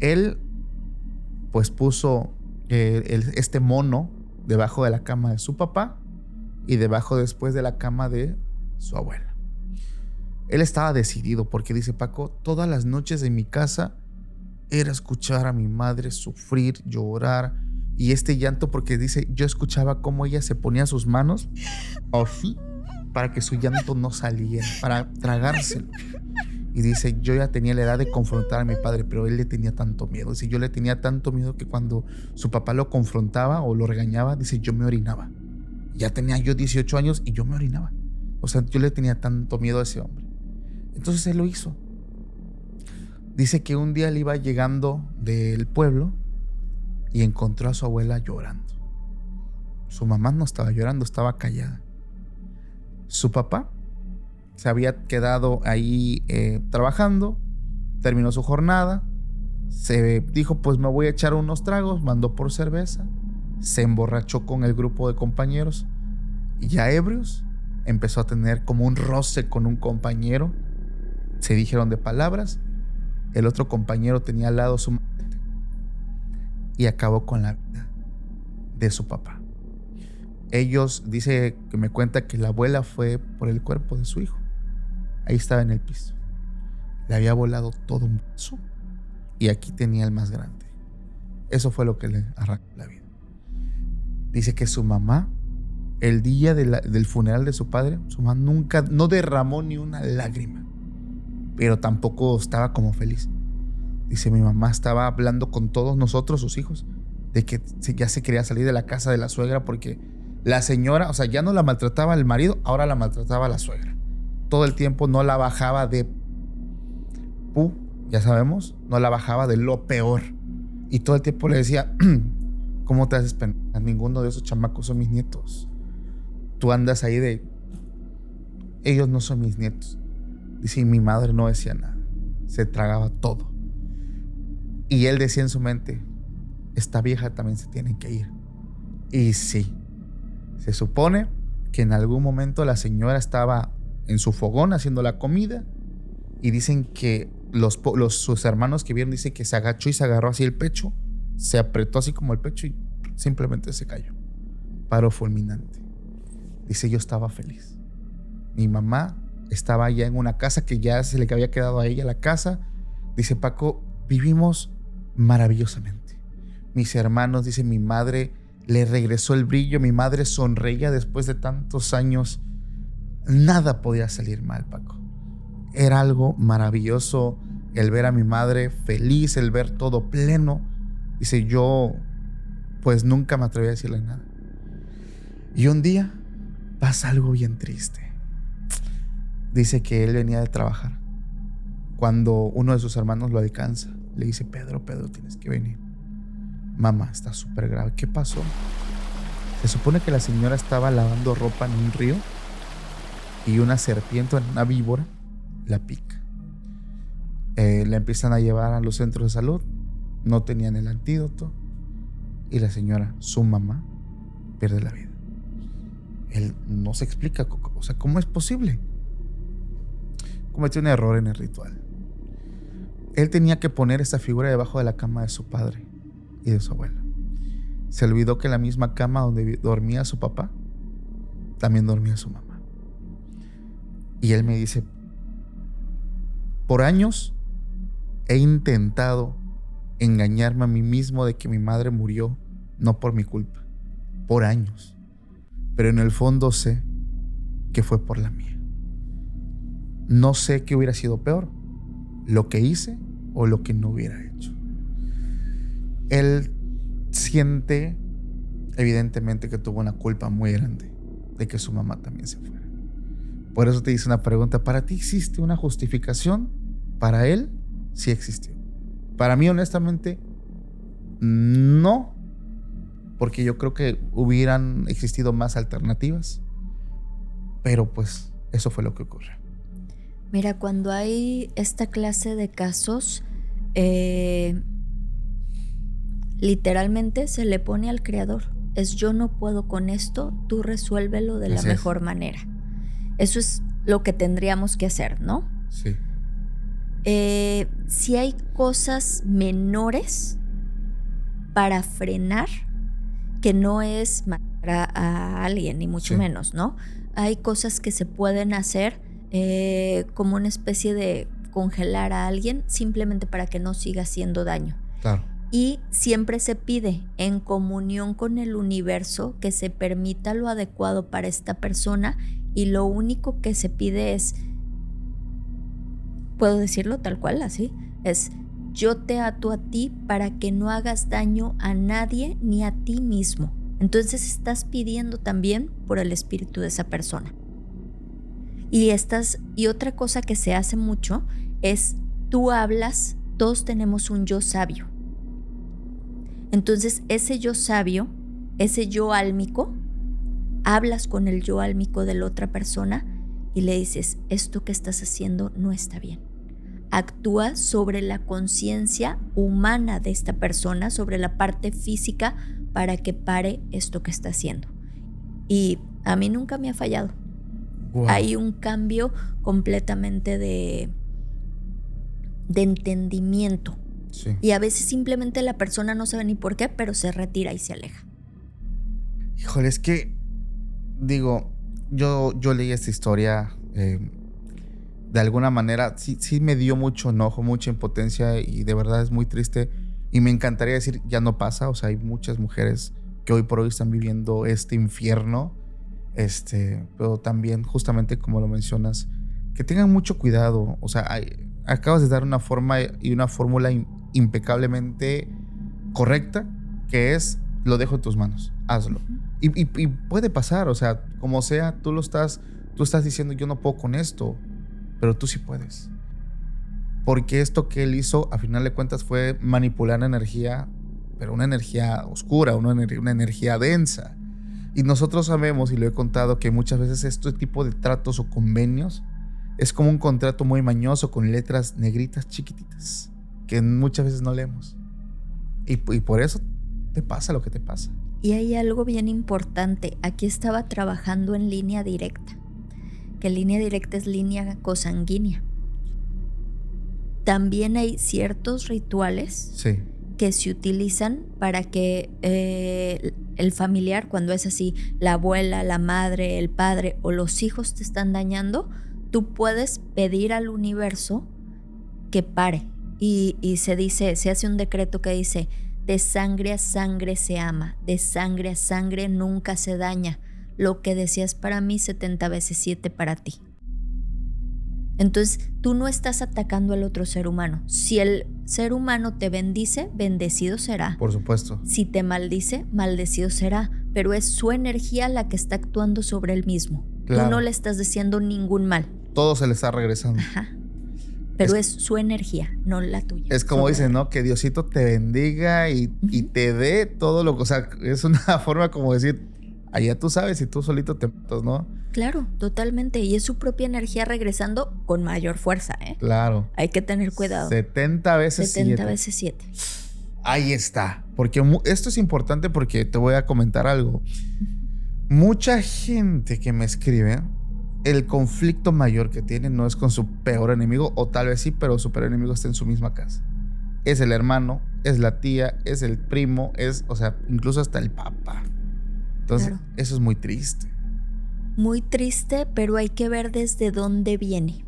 Él pues puso este mono debajo de la cama de su papá y debajo después de la cama de su abuela. Él estaba decidido porque dice, Paco, todas las noches en mi casa era escuchar a mi madre sufrir, llorar, y este llanto, porque dice, yo escuchaba cómo ella se ponía sus manos así para que su llanto no saliera, para tragárselo. Y dice, yo ya tenía la edad de confrontar a mi padre, pero él le tenía tanto miedo. Dice, yo le tenía tanto miedo que cuando su papá lo confrontaba o lo regañaba, dice, yo me orinaba. Ya tenía yo 18 años y yo me orinaba. O sea, yo le tenía tanto miedo a ese hombre. Entonces él lo hizo. Dice que un día él iba llegando del pueblo y encontró a su abuela llorando. Su mamá no estaba llorando, estaba callada. Su papá se había quedado ahí trabajando, terminó su jornada, se dijo, pues me voy a echar unos tragos, mandó por cerveza, se emborrachó con el grupo de compañeros y ya ebrios empezó a tener como un roce con un compañero. Se dijeron de palabras. El otro compañero tenía al lado su machete y acabó con la vida de su papá. Ellos, dice que me cuenta que la abuela fue por el cuerpo de su hijo. Ahí estaba en el piso. Le había volado todo un brazo y aquí tenía el más grande. Eso fue lo que le arrancó la vida. Dice que su mamá, el día del funeral de su padre, su mamá nunca, no derramó ni una lágrima, pero tampoco estaba como feliz. Dice, mi mamá estaba hablando con todos nosotros, sus hijos, de que ya se quería salir de la casa de la suegra porque la señora, o sea, ya no la maltrataba el marido, ahora la maltrataba la suegra. Todo el tiempo no la bajaba de pupú, ya sabemos, no la bajaba de lo peor. Y todo el tiempo le decía, ¿cómo te haces pendeja? Ninguno de esos chamacos son mis nietos. Tú andas ahí de... Ellos no son mis nietos. Dice, y mi madre no decía nada. Se tragaba todo. Y él decía en su mente, esta vieja también se tiene que ir. Y sí, se supone que en algún momento la señora estaba en su fogón haciendo la comida y dicen que sus hermanos que vieron dicen que se agachó y se agarró así el pecho, se apretó así como el pecho y simplemente se cayó. Paro fulminante. Dice, yo estaba feliz. Mi mamá estaba ya en una casa que ya se le había quedado a ella la casa. Dice Paco, vivimos maravillosamente. Mis hermanos, dice, mi madre le regresó el brillo, mi madre sonreía después de tantos años. Nada podía salir mal, Paco. Era algo maravilloso el ver a mi madre feliz, el ver todo pleno. Dice, yo pues nunca me atreví a decirle nada. Y un día pasa algo bien triste. Dice que él venía de trabajar. Cuando uno de sus hermanos lo alcanza, le dice, Pedro, tienes que venir. Mamá, está súper grave. ¿Qué pasó? Se supone que la señora estaba lavando ropa en un río y una serpiente, una víbora, la pica. La empiezan a llevar a los centros de salud. No tenían el antídoto. Y la señora, su mamá, pierde la vida. Él no se explica, o sea, ¿cómo es posible? Cometió un error en el ritual. Él tenía que poner esta figura debajo de la cama de su padre y de su abuela. Se olvidó que en la misma cama donde dormía su papá, también dormía su mamá. Y él me dice, por años he intentado engañarme a mí mismo de que mi madre murió no por mi culpa. Por años. Pero en el fondo sé que fue por la mía. No sé qué hubiera sido peor, lo que hice o lo que no hubiera hecho. Él siente evidentemente que tuvo una culpa muy grande de que su mamá también se fuera. Por eso te hice una pregunta, ¿para ti existe una justificación? Para él sí existió. Para mí honestamente no, porque yo creo que hubieran existido más alternativas, pero pues eso fue lo que ocurrió. Mira, cuando hay esta clase de casos, literalmente se le pone al creador. Es yo no puedo con esto, tú resuélvelo de la mejor manera. Eso es lo que tendríamos que hacer, ¿no? Sí. Si hay cosas menores para frenar, que no es matar a alguien, ni mucho menos, ¿no? Hay cosas que se pueden hacer como una especie de congelar a alguien simplemente para que no siga haciendo daño. Claro. Y siempre se pide en comunión con el universo que se permita lo adecuado para esta persona y lo único que se pide es, puedo decirlo tal cual así, es yo te ato a ti para que no hagas daño a nadie ni a ti mismo. Entonces estás pidiendo también por el espíritu de esa persona. Y otra cosa que se hace mucho es tú hablas, todos tenemos un yo sabio. Entonces ese yo sabio, ese yo álmico, hablas con el yo álmico de la otra persona y le dices, esto que estás haciendo no está bien. Actúa sobre la conciencia humana de esta persona, sobre la parte física para que pare esto que está haciendo. Y a mí nunca me ha fallado. Wow. Hay un cambio completamente de entendimiento. Sí. Y a veces simplemente la persona no sabe ni por qué, pero se retira y se aleja. Híjole, es que, digo, yo leí esta historia, de alguna manera, sí me dio mucho enojo, mucha impotencia y de verdad es muy triste. Y me encantaría decir, ya no pasa, o sea, hay muchas mujeres que hoy por hoy están viviendo este infierno, pero también, justamente como lo mencionas, que tengan mucho cuidado, o sea, acabas de dar una forma y una fórmula impecablemente correcta, que es, lo dejo en tus manos, hazlo. Y puede pasar, o sea, como sea, tú estás diciendo, yo no puedo con esto, pero tú sí puedes. porque esto que él hizo, a final de cuentas, fue manipular la energía, pero una energía oscura, una energía densa. Y nosotros sabemos, y lo he contado, que muchas veces este tipo de tratos o convenios es como un contrato muy mañoso con letras negritas chiquititas, que muchas veces no leemos. Y por eso te pasa lo que te pasa. Y hay algo bien importante. Aquí estaba trabajando en línea directa, que línea directa es línea consanguínea. También hay ciertos rituales Sí. que se utilizan para que el familiar, cuando es así, la abuela, la madre, el padre o los hijos te están dañando, tú puedes pedir al universo que pare. Y se hace un decreto que dice: de sangre a sangre se ama, de sangre a sangre nunca se daña. Lo que decías para mí, 70 veces 7 para ti. Entonces, tú no estás atacando al otro ser humano. Si el ser humano te bendice, bendecido será. Por supuesto. Si te maldice, maldecido será. Pero es su energía la que está actuando sobre él mismo. Claro. Tú no le estás diciendo ningún mal. Todo se le está regresando. Ajá. Pero es su energía, no la tuya. Es como dicen, ¿no? Que Diosito te bendiga y te dé todo lo que... O sea, es una forma como decir, allá tú sabes y tú solito te matas, ¿no? Claro, totalmente. Y es su propia energía regresando con mayor fuerza, ¿eh? Claro. Hay que tener cuidado. 70 veces 7. 70 veces 7. Ahí está. Porque esto es importante porque te voy a comentar algo. Mucha gente que me escribe, el conflicto mayor que tiene no es con su peor enemigo, o tal vez sí, pero su peor enemigo está en su misma casa. Es el hermano, es la tía, es el primo, o sea, incluso hasta el papá. Entonces, claro, eso es muy triste. Muy triste, pero hay que ver desde dónde viene.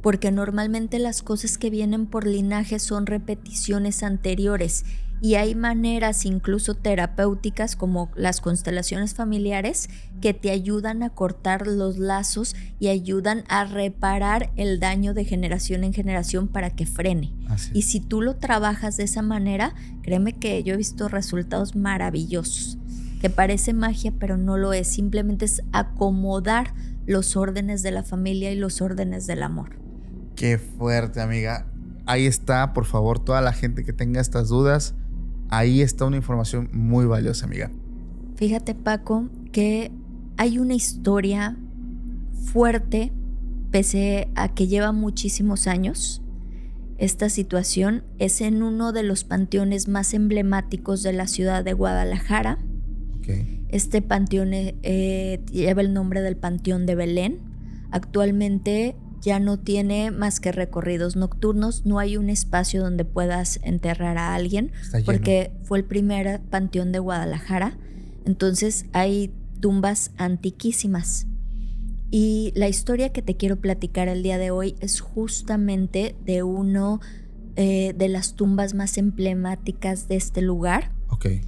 Porque normalmente las cosas que vienen por linaje son repeticiones anteriores. Y hay maneras incluso terapéuticas como las constelaciones familiares que te ayudan a cortar los lazos y ayudan a reparar el daño de generación en generación para que frene. Y si tú lo trabajas de esa manera, créeme que yo he visto resultados maravillosos, que parece magia pero no lo es, simplemente es acomodar los órdenes de la familia y los órdenes del amor. Qué fuerte, amiga. Ahí está, por favor, toda la gente que tenga estas dudas. Ahí está una información muy valiosa, amiga. Fíjate, Paco, que hay una historia fuerte, pese a que lleva muchísimos años. Esta situación es en uno de los panteones más emblemáticos de la ciudad de Guadalajara. Okay. Este panteón lleva el nombre del Panteón de Belén. Actualmente ya no tiene más que recorridos nocturnos, no hay un espacio donde puedas enterrar a alguien, porque fue el primer panteón de Guadalajara. Entonces hay tumbas antiquísimas. Y la historia que te quiero platicar el día de hoy es justamente de uno de las tumbas más emblemáticas de este lugar. Okay.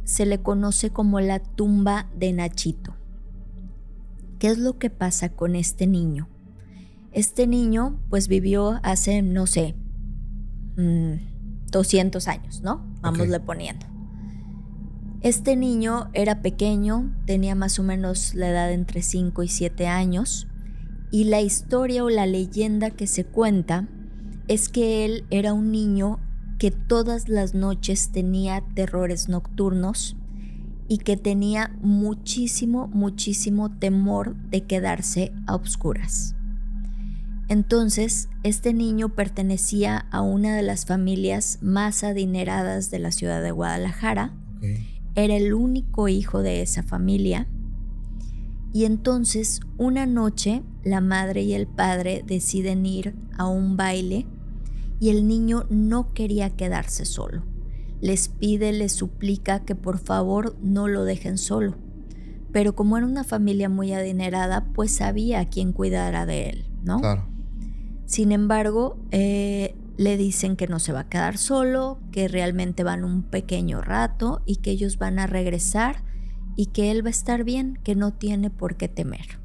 Se le conoce como la tumba de Nachito. ¿Qué es lo que pasa con este niño? Este niño pues vivió hace, no sé, 200 años, ¿no? Vámosle poniendo. Este niño era pequeño, tenía más o menos la edad entre 5 y 7 años, y la historia o la leyenda que se cuenta es que él era un niño que todas las noches tenía terrores nocturnos y que tenía muchísimo temor de quedarse a oscuras. Entonces, este niño pertenecía a una de las familias más adineradas de la ciudad de Guadalajara. Okay. Era el único hijo de esa familia. Y entonces, una noche, la madre y el padre deciden ir a un baile y el niño no quería quedarse solo. Les pide, les suplica que por favor no lo dejen solo. Pero como era una familia muy adinerada, pues sabía a quién cuidara de él, ¿no? Claro. Sin embargo, le dicen que no se va a quedar solo, que realmente van un pequeño rato y que ellos van a regresar y que él va a estar bien, que no tiene por qué temer.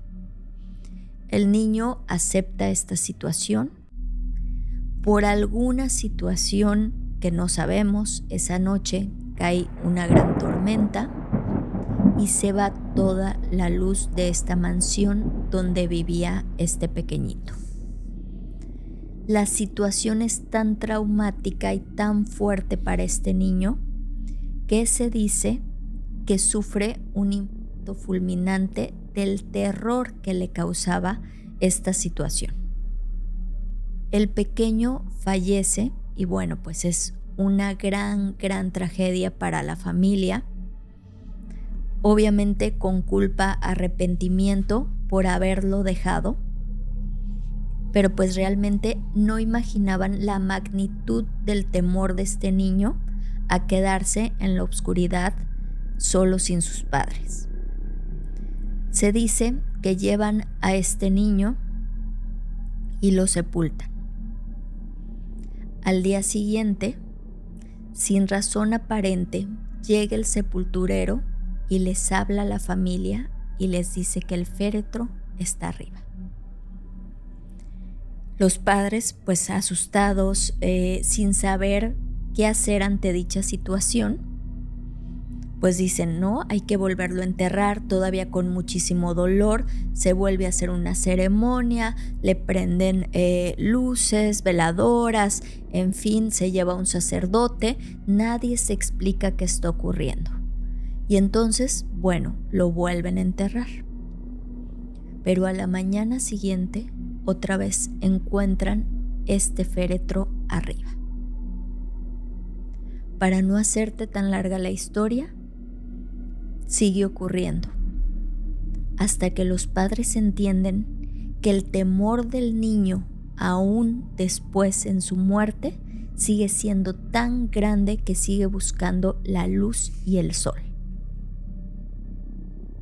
El niño acepta esta situación. Por alguna situación que no sabemos, esa noche cae una gran tormenta y se va toda la luz de esta mansión donde vivía este pequeñito. La situación es tan traumática y tan fuerte para este niño que se dice que sufre un impacto fulminante del terror que le causaba esta situación. El pequeño fallece y bueno, pues es una gran tragedia para la familia. Obviamente con culpa, arrepentimiento por haberlo dejado, pero pues realmente no imaginaban la magnitud del temor de este niño a quedarse en la oscuridad solo sin sus padres. Se dice que llevan a este niño y lo sepultan. Al día siguiente, sin razón aparente, llega el sepulturero y les habla a la familia y les dice que el féretro está arriba. Los padres, pues asustados, sin saber qué hacer ante dicha situación, pues dicen, no, hay que volverlo a enterrar, todavía con muchísimo dolor. Se vuelve a hacer una ceremonia, le prenden luces, veladoras, en fin, se lleva un sacerdote. Nadie se explica qué está ocurriendo. Y entonces, bueno, lo vuelven a enterrar. Pero a la mañana siguiente, otra vez encuentran este féretro arriba. Para no hacerte tan larga la historia, sigue ocurriendo, hasta que los padres entienden que el temor del niño, aún después en su muerte, sigue siendo tan grande que sigue buscando la luz y el sol.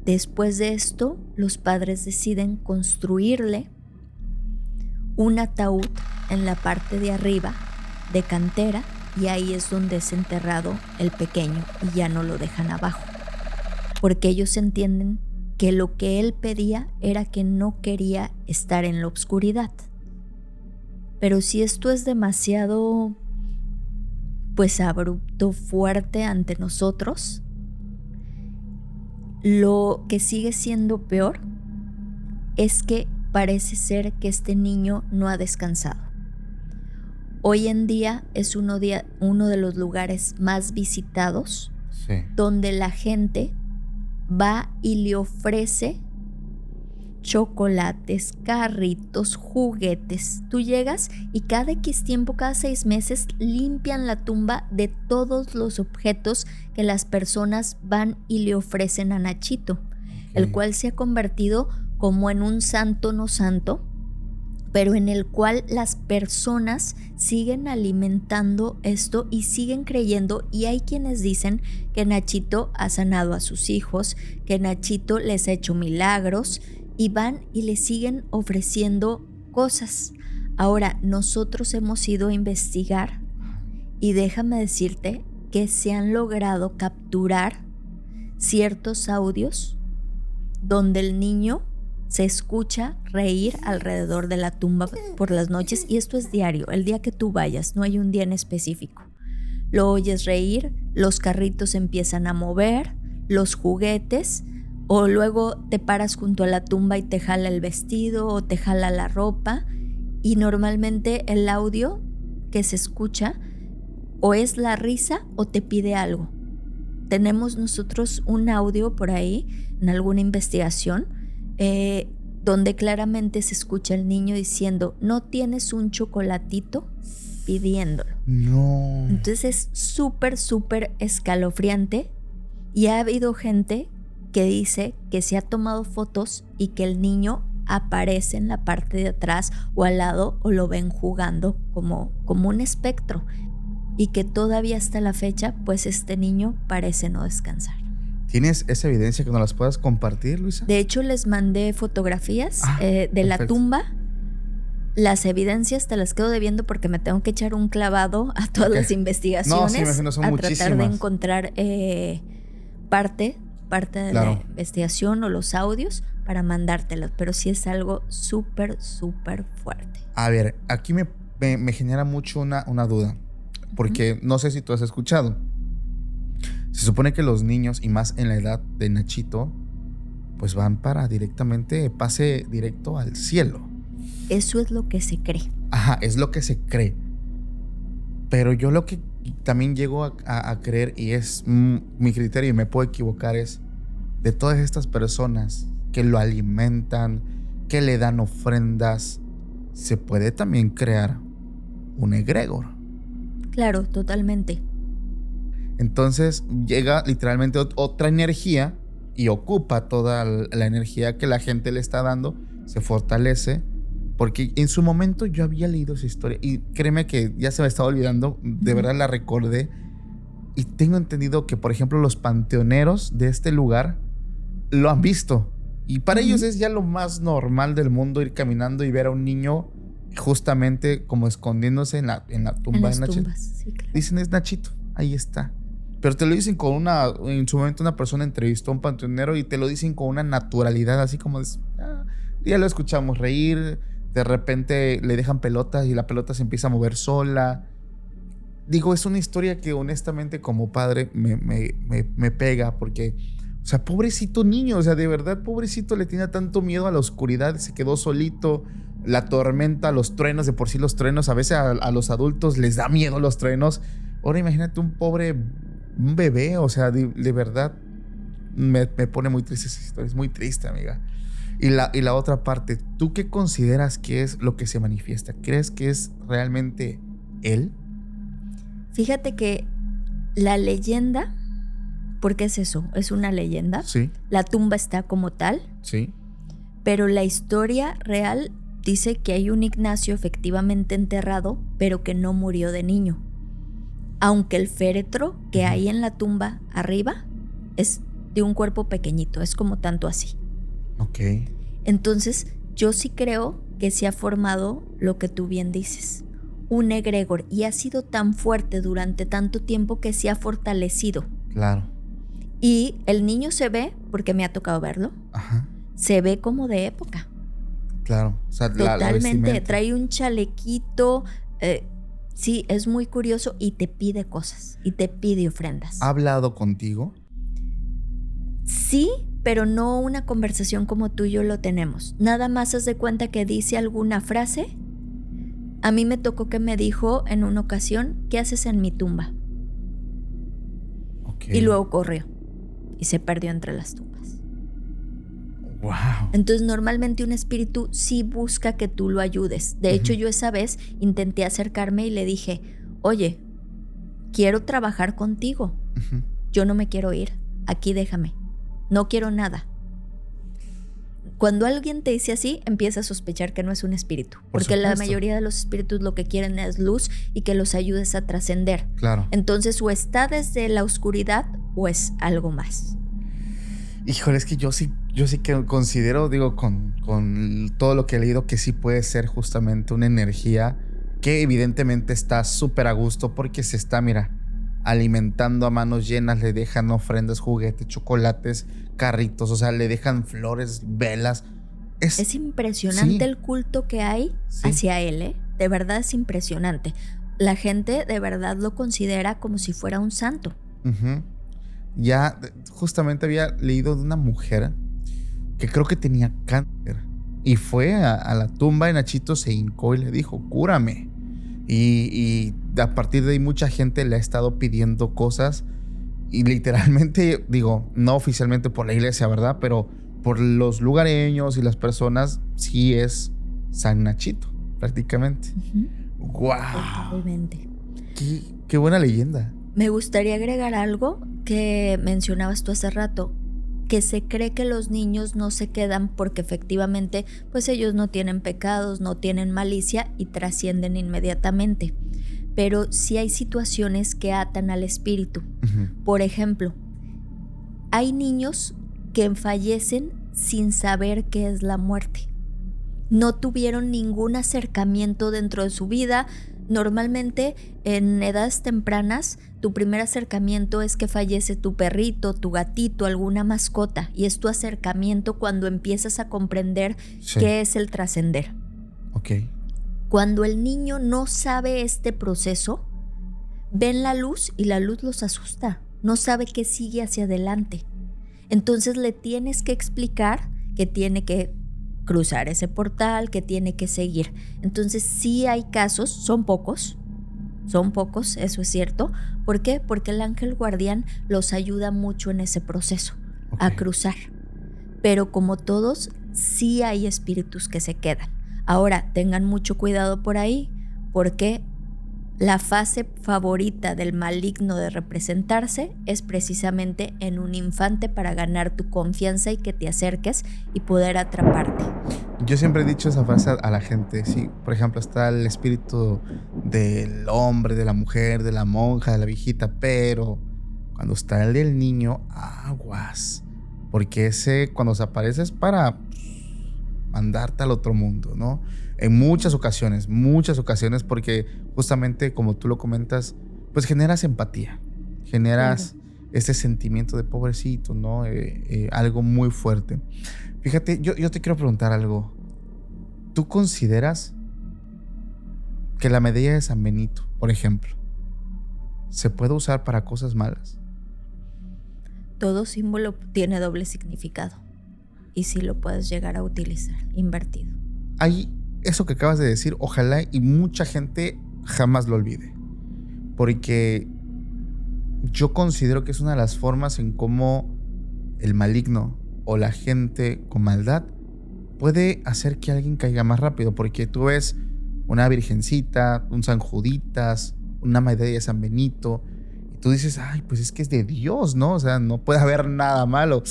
Después de esto, los padres deciden construirle un ataúd en la parte de arriba de cantera, y ahí es donde es enterrado el pequeño y ya no lo dejan abajo, porque ellos entienden que lo que él pedía era que no quería estar en la oscuridad. Pero si esto es demasiado, pues abrupto, fuerte ante nosotros, lo que sigue siendo peor es que parece ser que este niño no ha descansado. Hoy en día es uno de los lugares más visitados, Sí. donde la gente va y le ofrece chocolates, carritos, juguetes. Tú llegas y cada X tiempo, cada 6 meses, limpian la tumba de todos los objetos que las personas van y le ofrecen a Nachito, el cual se ha convertido como en un santo no santo, pero en el cual las personas siguen alimentando esto y siguen creyendo, y hay quienes dicen que Nachito ha sanado a sus hijos, que Nachito les ha hecho milagros, y van y le siguen ofreciendo cosas. Ahora, nosotros hemos ido a investigar y déjame decirte que se han logrado capturar ciertos audios donde el niño se escucha reír alrededor de la tumba por las noches, y esto es diario, el día que tú vayas, no hay un día en específico. Lo oyes reír, los carritos empiezan a mover, los juguetes, o luego te paras junto a la tumba y te jala el vestido o te jala la ropa, y normalmente el audio que se escucha o es la risa o te pide algo. Tenemos nosotros un audio por ahí en alguna investigación donde claramente se escucha el niño diciendo, ¿no tienes un chocolatito? Pidiéndolo. No. Entonces es súper escalofriante, y ha habido gente que dice que se ha tomado fotos y que el niño aparece en la parte de atrás o al lado, o lo ven jugando como un espectro, y que todavía hasta la fecha pues este niño parece no descansar. ¿Tienes esa evidencia que nos las puedas compartir, Luisa? De hecho, les mandé fotografías de perfecto. la tumba. Las evidencias te las quedo debiendo porque me tengo que echar un clavado a todas las investigaciones. No, sí, me imagino, son a muchísimas. tratar de encontrar parte de la investigación o los audios para mandártelos. Pero sí es algo súper fuerte. A ver, aquí me genera mucho una duda, porque no sé si tú has escuchado. Se supone que los niños, y más en la edad de Nachito, pues van para pase directo al cielo. Eso es lo que se cree. Ajá, es lo que se cree. Pero yo lo que también llego a creer, y es mi criterio y me puedo equivocar, es de todas estas personas que lo alimentan, que le dan ofrendas, se puede también crear un egregor. Claro, totalmente. Entonces llega literalmente otra energía y ocupa toda la energía que la gente le está dando, se fortalece. Porque en su momento yo había leído esa historia y créeme que ya se me estaba olvidando, de verdad la recordé. Y tengo entendido que, por ejemplo, los panteoneros de este lugar lo han visto. Y para ellos es ya lo más normal del mundo ir caminando y ver a un niño justamente como escondiéndose en la tumba de Nachito. Sí, claro. Dicen, es Nachito, ahí está. Pero te lo dicen en su momento una persona entrevistó a un panteonero y te lo dicen con una naturalidad, así como de, ya lo escuchamos reír, de repente le dejan pelotas y la pelota se empieza a mover sola. Digo, es una historia que honestamente como padre me pega porque, o sea, pobrecito niño, o sea, de verdad, pobrecito, le tenía tanto miedo a la oscuridad, se quedó solito, la tormenta, los truenos, de por sí los truenos, a veces a los adultos les da miedo los truenos. Ahora imagínate un bebé, o sea, de verdad, me pone muy triste esa historia, es muy triste, amiga. Y la otra parte, ¿tú qué consideras que es lo que se manifiesta? ¿Crees que es realmente él? Fíjate que la leyenda, porque es eso, es una leyenda. Sí. La tumba está como tal. Sí. Pero la historia real dice que hay un Ignacio efectivamente enterrado, pero que no murió de niño. Aunque el féretro que hay en la tumba arriba es de un cuerpo pequeñito, es como tanto así. Ok. Entonces, yo sí creo que se ha formado lo que tú bien dices, un egregor, y ha sido tan fuerte durante tanto tiempo que se ha fortalecido. Claro. Y el niño se ve, porque me ha tocado verlo, Ajá. se ve como de época. Claro. O sea, Totalmente. Trae un chalequito. Sí, es muy curioso y te pide cosas y te pide ofrendas. ¿Ha hablado contigo? Sí, pero no una conversación como tú y yo lo tenemos. Nada más haz de cuenta que dice alguna frase. A mí me tocó que me dijo en una ocasión, ¿qué haces en mi tumba? Okay. Y luego corrió y se perdió entre las tumbas. Wow. Entonces normalmente un espíritu sí busca que tú lo ayudes. De hecho, yo esa vez intenté acercarme y le dije, oye, quiero trabajar contigo. Yo no me quiero ir. Aquí déjame. No quiero nada. Cuando alguien te dice así, empieza a sospechar que no es un espíritu. Porque la mayoría de los espíritus lo que quieren es luz y que los ayudes a trascender. Claro. Entonces, o está desde la oscuridad o es algo más. Híjole, es que yo sí que considero, digo, con todo lo que he leído, que sí puede ser justamente una energía que evidentemente está súper a gusto porque se está, mira, alimentando a manos llenas, le dejan ofrendas, juguetes, chocolates, carritos, o sea, le dejan flores, velas. Es impresionante el culto que hay hacia él, ¿eh? De verdad es impresionante. La gente de verdad lo considera como si fuera un santo. Ya justamente había leído de una mujer que creo que tenía cáncer y fue a la tumba de Nachito, se hincó y le dijo, cúrame. Y a partir de ahí mucha gente le ha estado pidiendo cosas y literalmente, digo, no oficialmente por la iglesia, ¿verdad? Pero por los lugareños y las personas, sí es San Nachito, prácticamente. ¡Guau! Totalmente. Qué buena leyenda. Me gustaría agregar algo que mencionabas tú hace rato, que se cree que los niños no se quedan porque efectivamente pues ellos no tienen pecados, no tienen malicia y trascienden inmediatamente. Pero sí hay situaciones que atan al espíritu. Por ejemplo, hay niños que fallecen sin saber qué es la muerte. No tuvieron ningún acercamiento dentro de su vida. Normalmente en edades tempranas tu primer acercamiento es que fallece tu perrito, tu gatito, alguna mascota, y es tu acercamiento cuando empiezas a comprender qué es el trascender. Okay. Cuando el niño no sabe este proceso, ven la luz y la luz los asusta, no sabe qué sigue hacia adelante. Entonces le tienes que explicar que tiene que cruzar ese portal, que tiene que seguir. Entonces sí hay casos, son pocos, eso es cierto. ¿Por qué? Porque el ángel guardián los ayuda mucho en ese proceso, a cruzar. Pero como todos, sí hay espíritus que se quedan. Ahora, tengan mucho cuidado por ahí, porque la fase favorita del maligno de representarse es precisamente en un infante, para ganar tu confianza y que te acerques y poder atraparte. Yo siempre he dicho esa frase a la gente. Sí, por ejemplo, está el espíritu del hombre, de la mujer, de la monja, de la viejita, pero cuando está el del niño, aguas. Porque ese, cuando se aparece, es para mandarte al otro mundo, ¿no? En muchas ocasiones, porque justamente como tú lo comentas, pues generas empatía, generas ese sentimiento de pobrecito, ¿no? Algo muy fuerte. Fíjate, yo te quiero preguntar algo. ¿Tú consideras que la medalla de San Benito, por ejemplo, se puede usar para cosas malas? Todo símbolo tiene doble significado y sí lo puedes llegar a utilizar invertido. Hay eso que acabas de decir, ojalá y mucha gente jamás lo olvide, porque yo considero que es una de las formas en cómo el maligno o la gente con maldad puede hacer que alguien caiga más rápido, porque tú ves una virgencita, un San Juditas, una medalla de San Benito, y tú dices, ay, pues es que es de Dios, ¿no? O sea, no puede haber nada malo.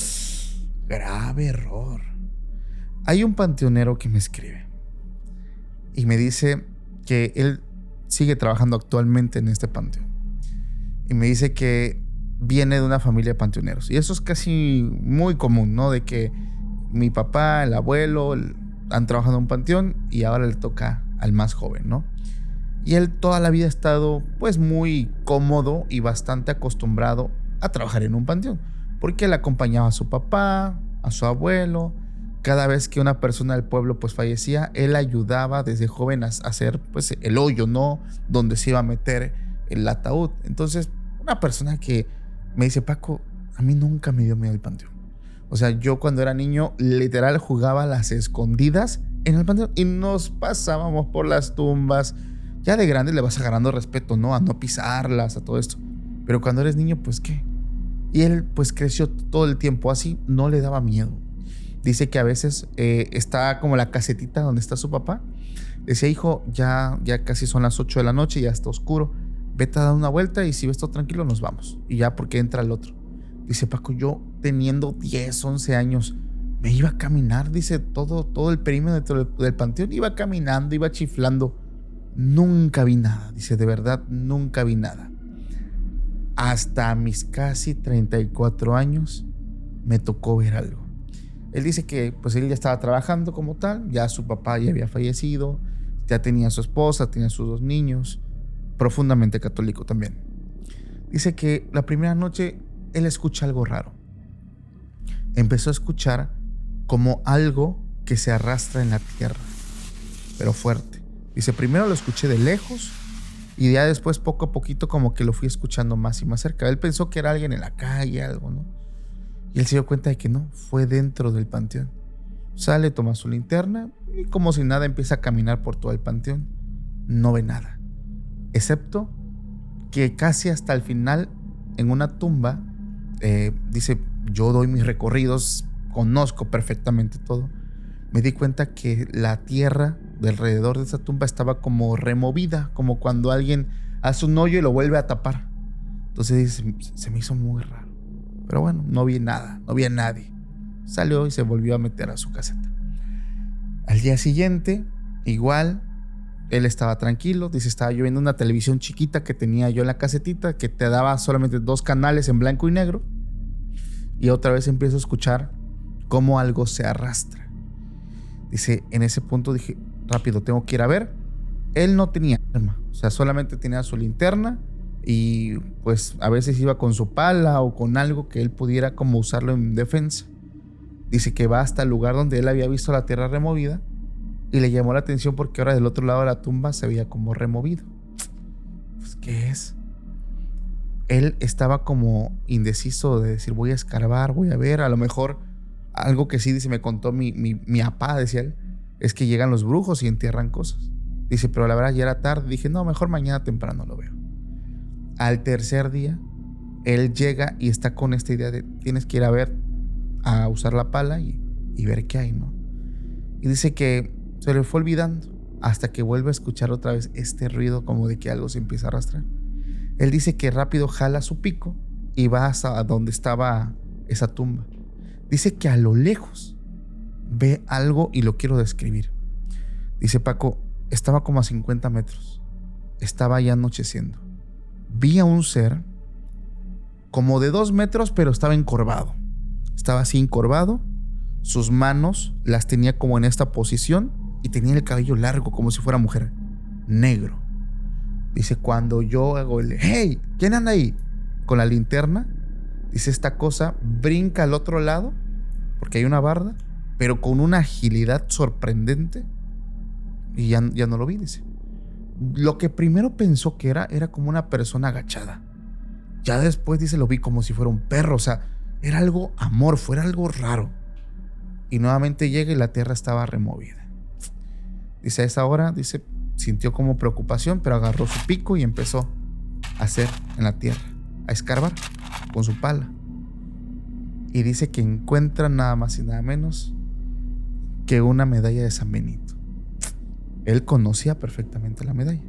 Grave error. Hay un panteonero que me escribe y me dice que él sigue trabajando actualmente en este panteón. Y me dice que viene de una familia de panteoneros. Y eso es casi muy común, ¿no? De que mi papá, el abuelo, han trabajado en un panteón y ahora le toca al más joven, ¿no? Y él toda la vida ha estado pues muy cómodo y bastante acostumbrado a trabajar en un panteón, porque él acompañaba a su papá, a su abuelo. Cada vez que una persona del pueblo pues fallecía, él ayudaba desde joven a hacer pues el hoyo, ¿no? Donde se iba a meter el ataúd. Entonces, una persona que me dice, Paco, a mí nunca me dio miedo el panteón. O sea, yo cuando era niño, literal jugaba a las escondidas en el panteón y nos pasábamos por las tumbas. Ya de grande le vas agarrando respeto, ¿no? A no pisarlas, a todo esto. Pero cuando eres niño, pues, ¿qué? Y él pues creció todo el tiempo así, no le daba miedo. Dice que a veces está como la casetita donde está su papá. Decía, hijo, ya casi son las 8 de la noche, ya está oscuro. Vete a dar una vuelta y si ves todo tranquilo nos vamos. Y ya porque entra el otro. Dice, Paco, yo teniendo 10, 11 años, me iba a caminar, dice, todo el perímetro del panteón. Iba caminando, iba chiflando. Nunca vi nada, dice, de verdad, nunca vi nada. Hasta mis casi 34 años me tocó ver algo. Él dice que pues él ya estaba trabajando como tal, ya su papá ya había fallecido, ya tenía su esposa, tenía sus 2 niños, profundamente católico también. Dice que la primera noche él escucha algo raro. Empezó a escuchar como algo que se arrastra en la tierra, pero fuerte. Dice, primero lo escuché de lejos y ya después poco a poquito como que lo fui escuchando más y más cerca. Él pensó que era alguien en la calle, algo, ¿no? Y él se dio cuenta de que no, fue dentro del panteón. Sale, toma su linterna y como si nada empieza a caminar por todo el panteón. No ve nada, excepto que casi hasta el final, en una tumba, dice, yo doy mis recorridos, conozco perfectamente todo. Me di cuenta que la tierra de alrededor de esa tumba estaba como removida, como cuando alguien hace un hoyo y lo vuelve a tapar. Entonces dice, se me hizo muy raro. Pero bueno, no vi nada, no vi a nadie. Salió y se volvió a meter a su caseta. Al día siguiente, igual, él estaba tranquilo. Dice, estaba yo viendo una televisión chiquita que tenía yo en la casetita, que te daba solamente 2 canales en blanco y negro. Y otra vez empiezo a escuchar cómo algo se arrastra. Dice, en ese punto dije, rápido, tengo que ir a ver. Él no tenía arma, o sea, solamente tenía su linterna y pues a veces iba con su pala o con algo que él pudiera como usarlo en defensa. Dice que va hasta el lugar donde él había visto la tierra removida y le llamó la atención porque ahora del otro lado de la tumba se veía como removido. Pues, ¿qué es? Él estaba como indeciso de decir, voy a escarbar, voy a ver, a lo mejor Algo que sí, dice, me contó mi papá, decía él, es que llegan los brujos y entierran cosas. Dice, pero la verdad ya era tarde. Dije, no, mejor mañana temprano lo veo. Al tercer día, él llega y está con esta idea de tienes que ir a usar la pala y ver qué hay, ¿no? Y dice que se le fue olvidando hasta que vuelve a escuchar otra vez este ruido como de que algo se empieza a arrastrar. Él dice que rápido jala su pico y va hasta donde estaba esa tumba. Dice que a lo lejos ve algo y lo quiero describir. Dice, Paco, estaba como a 50 metros. Estaba ya anocheciendo. Vi a un ser como de 2 metros, pero estaba encorvado. Estaba así encorvado. Sus manos las tenía como en esta posición y tenía el cabello largo como si fuera mujer. Negro. Dice, cuando yo hago el hey, ¿quién anda ahí? Con la linterna. Dice, esta cosa brinca al otro lado porque hay una barda, pero con una agilidad sorprendente. Y ya no lo vi, dice. Lo que primero pensó que era como una persona agachada. Ya después, dice, lo vi como si fuera un perro. O sea, era algo amorfo, era algo raro. Y nuevamente llega y la tierra estaba removida. Dice, a esa hora, dice, sintió como preocupación, pero agarró su pico y empezó a hacer en la tierra, a escarbar con su pala. Y dice que encuentra nada más y nada menos que una medalla de San Benito. Él conocía perfectamente la medalla.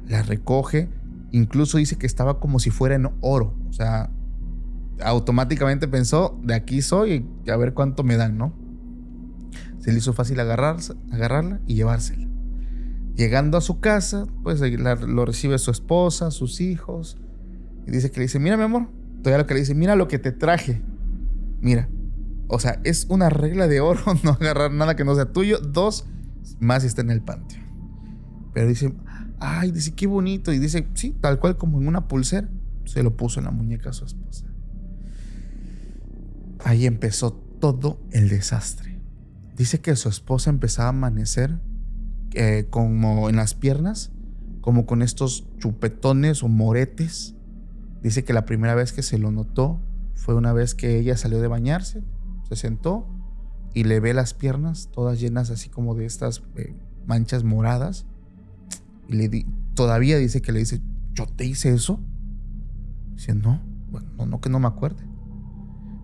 La recoge, incluso dice que estaba como si fuera en oro. O sea, automáticamente pensó, de aquí soy, y a ver cuánto me dan, ¿no? Se le hizo fácil agarrarla y llevársela. Llegando a su casa, pues lo recibe su esposa, sus hijos. Y dice que le dice, mira mi amor, todavía lo que le dice, mira lo que te traje. Mira, o sea, es una regla de oro no agarrar nada que no sea tuyo. 2, más si está en el panteón. Pero dice, ay, dice, qué bonito. Y dice, sí, tal cual como en una pulsera. Se lo puso en la muñeca a su esposa. Ahí empezó todo el desastre. Dice que su esposa empezaba a amanecer como en las piernas, como con estos chupetones o moretes. Dice que la primera vez que se lo notó fue una vez que ella salió de bañarse, se sentó y le ve las piernas todas llenas así como de estas manchas moradas. Y todavía dice que le dice, ¿yo te hice eso? Dice, no, bueno, no que no me acuerde.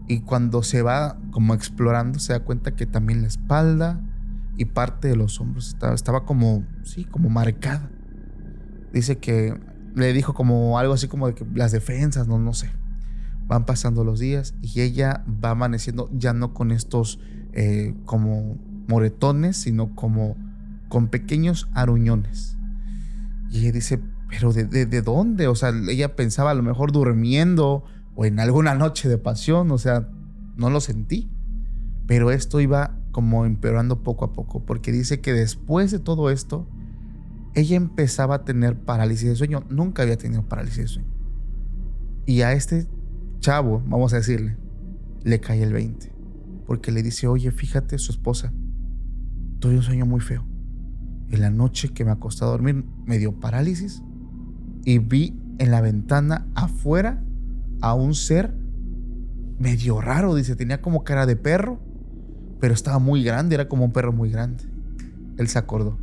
Y cuando se va como explorando, se da cuenta que también la espalda y parte de los hombros estaba como, sí, como marcada. Dice que le dijo como algo así como de que las defensas, no sé. Van pasando los días y ella va amaneciendo ya no con estos como moretones, sino como con pequeños aruñones. Y ella dice, ¿pero de dónde? O sea, ella pensaba a lo mejor durmiendo o en alguna noche de pasión, o sea, no lo sentí. Pero esto iba como empeorando poco a poco, porque dice que después de todo esto, ella empezaba a tener parálisis de sueño. Nunca había tenido parálisis de sueño. Y a este chavo, vamos a decirle, le cae el 20. Porque le dice, oye, fíjate, su esposa, tuve un sueño muy feo. En la noche que me acosté a dormir, me dio parálisis y vi en la ventana afuera a un ser medio raro. Dice, tenía como cara de perro, pero estaba muy grande, era como un perro muy grande. Él se acordó.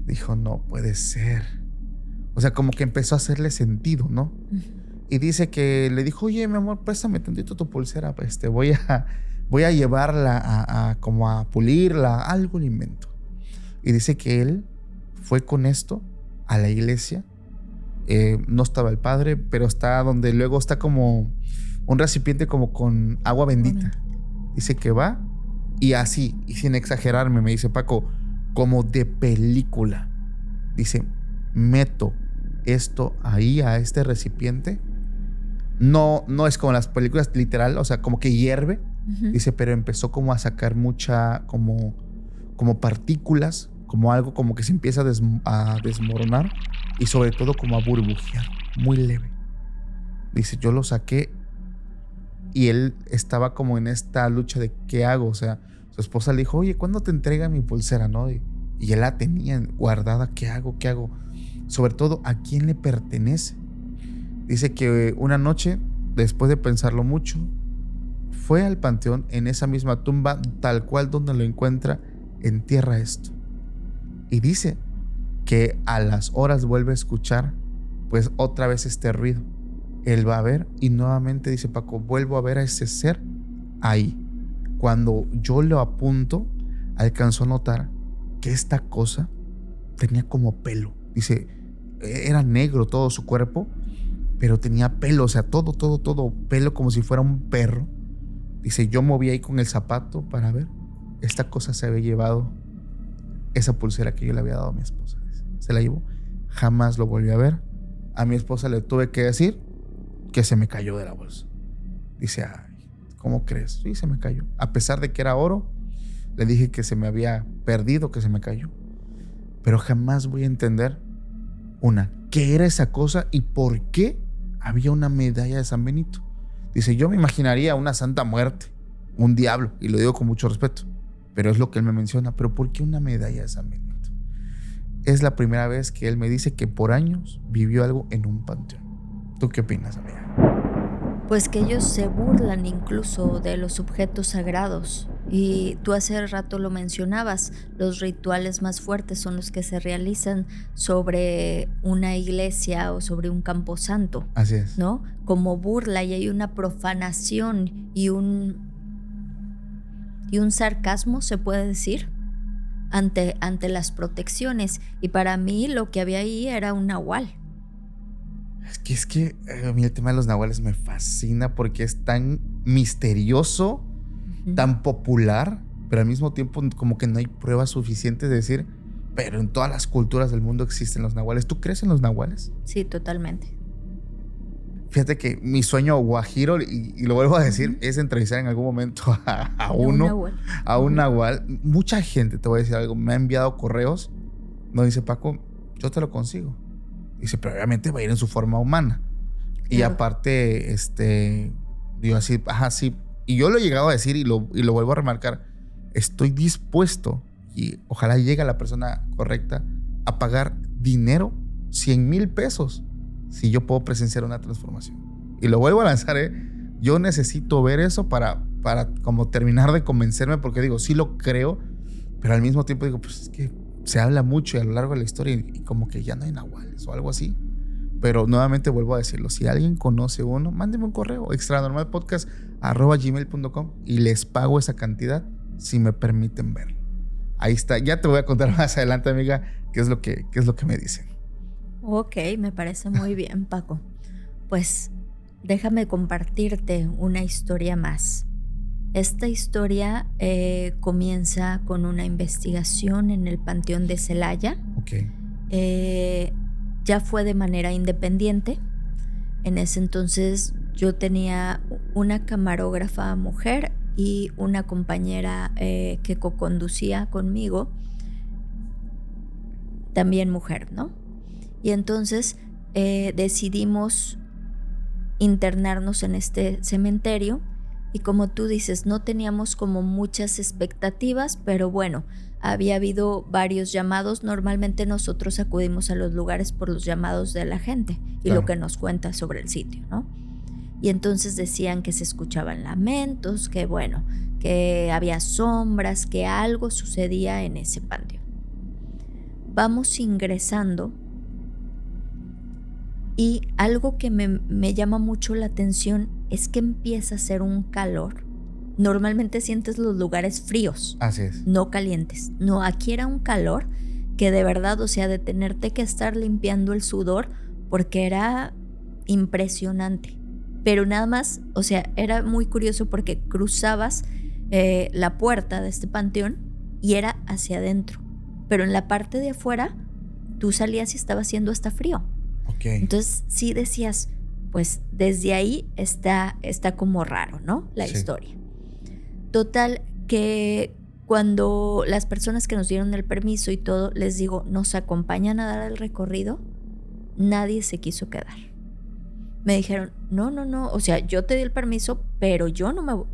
Dijo, no puede ser. O sea, como que empezó a hacerle sentido, ¿no? Y dice que le dijo, oye, mi amor, préstame tantito tu pulsera, voy a llevarla como a pulirla, algo le invento. Y dice que él fue con esto a la iglesia. No estaba el padre, pero está donde luego está como un recipiente como con agua bendita. Dice que va y así, y sin exagerarme, me dice Paco, como de película. Dice, meto esto ahí a este recipiente. No es como las películas literal, o sea, como que hierve. Uh-huh. Dice, pero empezó como a sacar mucha como partículas, como algo como que se empieza a desmoronar y sobre todo como a burbujear, muy leve. Dice, yo lo saqué y él estaba como en esta lucha de qué hago. O sea, su esposa le dijo, oye, ¿cuándo te entrega mi pulsera, no? Y él la tenía guardada. ¿Qué hago? Sobre todo, ¿a quién le pertenece? Dice que una noche, después de pensarlo mucho, fue al panteón, en esa misma tumba, tal cual donde lo encuentra, entierra esto. Y dice que a las horas vuelve a escuchar pues otra vez este ruido. Él va a ver y nuevamente dice Paco, vuelvo a ver a ese ser ahí. Cuando yo lo apunto, alcanzó a notar que esta cosa tenía como pelo. Dice, era negro todo su cuerpo, pero tenía pelo, o sea, todo pelo, como si fuera un perro. Dice, yo moví ahí con el zapato para ver. Esta cosa se había llevado esa pulsera que yo le había dado a mi esposa. Se la llevó. Jamás lo volví a ver. A mi esposa le tuve que decir que se me cayó de la bolsa. Dice, ay, ¿cómo crees? Sí, se me cayó. A pesar de que era oro, le dije que se me había perdido, que se me cayó. Pero jamás voy a entender, ¿qué era esa cosa y por qué había una medalla de San Benito? Dice, yo me imaginaría una Santa Muerte, un diablo, y lo digo con mucho respeto, pero es lo que él me menciona. Pero ¿por qué una medalla de San Benito? Es la primera vez que él me dice que por años vivió algo en un panteón. ¿Tú qué opinas, amiga? Pues que ellos se burlan incluso de los objetos sagrados. Y tú hace rato lo mencionabas, los rituales más fuertes son los que se realizan sobre una iglesia o sobre un camposanto. Así es. ¿No? Como burla, y hay una profanación y un sarcasmo, se puede decir, ante las protecciones. Y para mí lo que había ahí era un nahual. Es que a mí el tema de los nahuales me fascina porque es tan misterioso, tan popular, pero al mismo tiempo como que no hay pruebas suficientes de decir, pero en todas las culturas del mundo existen los nahuales. ¿Tú crees en los nahuales? Sí, totalmente. Fíjate que mi sueño guajiro, y lo vuelvo a decir, es entrevistar en algún momento a un nahual. Mucha gente, te voy a decir algo, me ha enviado correos donde dice, Paco, yo te lo consigo. Dice, pero obviamente va a ir en su forma humana. Claro. Y aparte, digo así, sí. Y yo lo he llegado a decir y lo vuelvo a remarcar. Estoy dispuesto, y ojalá llegue la persona correcta, a pagar dinero, 100,000 pesos, si yo puedo presenciar una transformación. Y lo vuelvo a lanzar, Yo necesito ver eso para como terminar de convencerme, porque digo, sí lo creo, pero al mismo tiempo digo, pues es que se habla mucho y a lo largo de la historia y como que ya no hay nahuales o algo así. Pero nuevamente vuelvo a decirlo, si alguien conoce uno, mándeme un correo, extranormalpodcast@gmail.com, y les pago esa cantidad si me permiten verlo. Ahí está, ya te voy a contar más adelante, amiga, qué es lo que me dicen. Ok, me parece muy bien, Paco. Pues déjame compartirte una historia más. Esta historia comienza con una investigación en el Panteón de Celaya. Ok. Ya fue de manera independiente. En ese entonces yo tenía una camarógrafa mujer y una compañera que co-conducía conmigo, también mujer, ¿no? Y entonces decidimos internarnos en este cementerio. Y como tú dices, no teníamos como muchas expectativas, pero bueno, había habido varios llamados. Normalmente nosotros acudimos a los lugares por los llamados de la gente y claro, lo que nos cuenta sobre el sitio, ¿no? Y entonces decían que se escuchaban lamentos, que bueno, que había sombras, que algo sucedía en ese panteón. Vamos ingresando y algo que me llama mucho la atención es que empieza a hacer un calor. Normalmente sientes los lugares fríos. Así es. No calientes. No, aquí era un calor que de verdad, o sea, de tenerte que estar limpiando el sudor, porque era impresionante. Pero nada más, o sea, era muy curioso porque cruzabas la puerta de este panteón y era hacia adentro. Pero en la parte de afuera, tú salías y estaba haciendo hasta frío. Okay. Entonces sí decías, pues desde ahí está como raro, ¿no? La historia. Total, que cuando las personas que nos dieron el permiso y todo, les digo, ¿nos acompañan a dar el recorrido? Nadie se quiso quedar. Me dijeron, no, o sea, yo te di el permiso, pero yo no,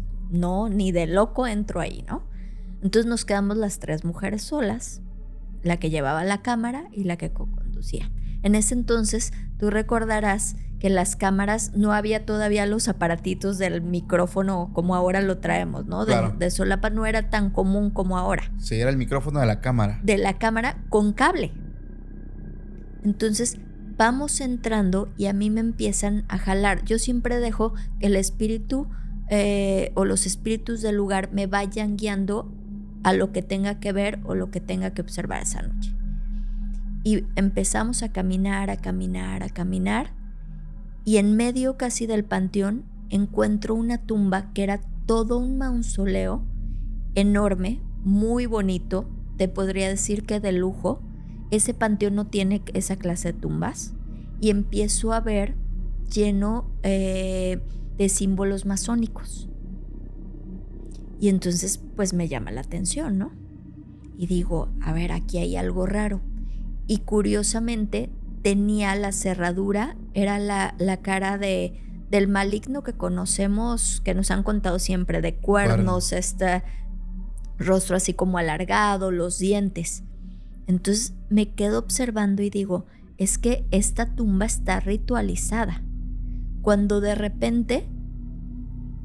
ni de loco entro ahí, ¿no? Entonces nos quedamos las 3 mujeres solas, la que llevaba la cámara y la que conducía. En ese entonces, tú recordarás que las cámaras no había todavía los aparatitos del micrófono como ahora lo traemos, ¿no? Claro. De solapa no era tan común como ahora. Sí, era el micrófono de la cámara. De la cámara con cable. Entonces vamos entrando y a mí me empiezan a jalar. Yo siempre dejo que el espíritu o los espíritus del lugar me vayan guiando a lo que tenga que ver o lo que tenga que observar esa noche. Y empezamos a caminar, a caminar, a caminar. Y en medio casi del panteón encuentro una tumba que era todo un mausoleo enorme, muy bonito. Te podría decir que de lujo. Ese panteón no tiene esa clase de tumbas. Y empiezo a ver lleno de símbolos masónicos. Y entonces pues me llama la atención, ¿no? Y digo, a ver, aquí hay algo raro. Y curiosamente tenía la cerradura, era la cara del maligno que conocemos, que nos han contado siempre, de cuernos, este rostro así como alargado, los dientes. Entonces me quedo observando y digo, es que esta tumba está ritualizada. Cuando de repente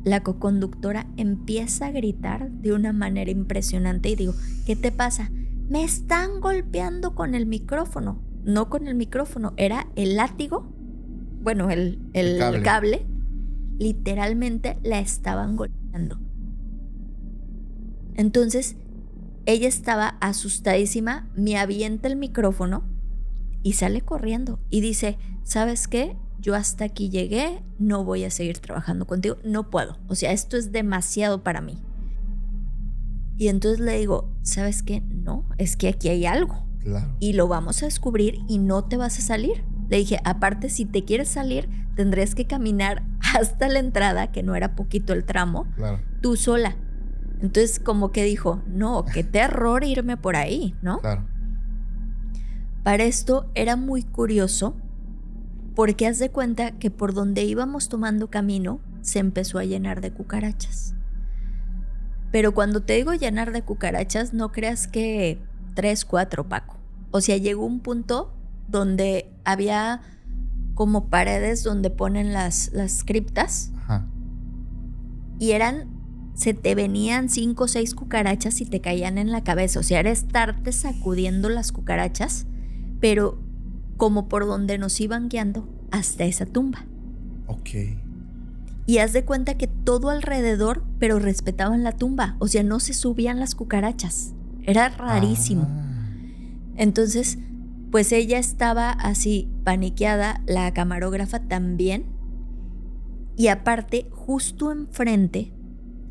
la coconductora empieza a gritar de una manera impresionante y digo, ¿qué te pasa? Me están golpeando con el micrófono. No con el micrófono, era el látigo, bueno, el cable. Literalmente la estaban golpeando. Entonces ella estaba asustadísima, me avienta el micrófono y sale corriendo y dice, ¿sabes qué? Yo hasta aquí llegué, no voy a seguir trabajando contigo, no puedo. O sea, esto es demasiado para mí. Y entonces le digo, ¿sabes qué? No, es que aquí hay algo. Claro. Y lo vamos a descubrir y no te vas a salir. Le dije, aparte, si te quieres salir, tendrías que caminar hasta la entrada, que no era poquito el tramo, Claro. tú sola. Entonces como que dijo, no, qué terror irme por ahí, ¿no? Claro. Para esto era muy curioso porque haz de cuenta que por donde íbamos tomando camino se empezó a llenar de cucarachas. Pero cuando te digo llenar de cucarachas, no creas que 3, 4, Paco. O sea, llegó un punto donde había como paredes donde ponen las criptas. Ajá. Y se te venían 5 o 6 cucarachas y te caían en la cabeza. O sea, era estarte sacudiendo las cucarachas, pero como por donde nos iban guiando hasta esa tumba. Ok. Y haz de cuenta que todo alrededor, pero respetaban la tumba. O sea, no se subían las cucarachas. Era rarísimo. Entonces, pues ella estaba así paniqueada, la camarógrafa también. Y aparte, justo enfrente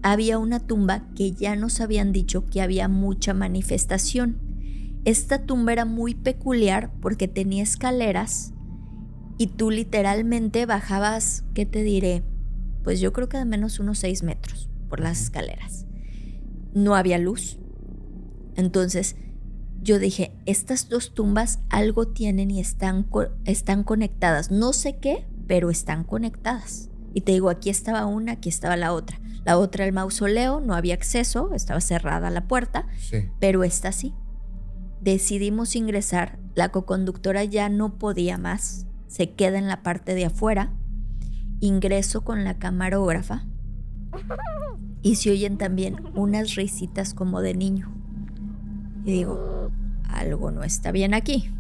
había una tumba que ya nos habían dicho que había mucha manifestación. Esta tumba era muy peculiar porque tenía escaleras y tú literalmente bajabas, ¿qué te diré? Pues yo creo que de menos unos 6 metros por las escaleras. No había luz. Entonces yo dije, estas 2 tumbas algo tienen y están conectadas. No sé qué, pero están conectadas. Y te digo, aquí estaba una, aquí estaba la otra. La otra, el mausoleo, no había acceso, estaba cerrada la puerta, Sí. pero esta sí. Decidimos ingresar, la coconductora ya no podía más, se queda en la parte de afuera. Ingreso con la camarógrafa y se oyen también unas risitas como de niño. Y digo, algo no está bien aquí.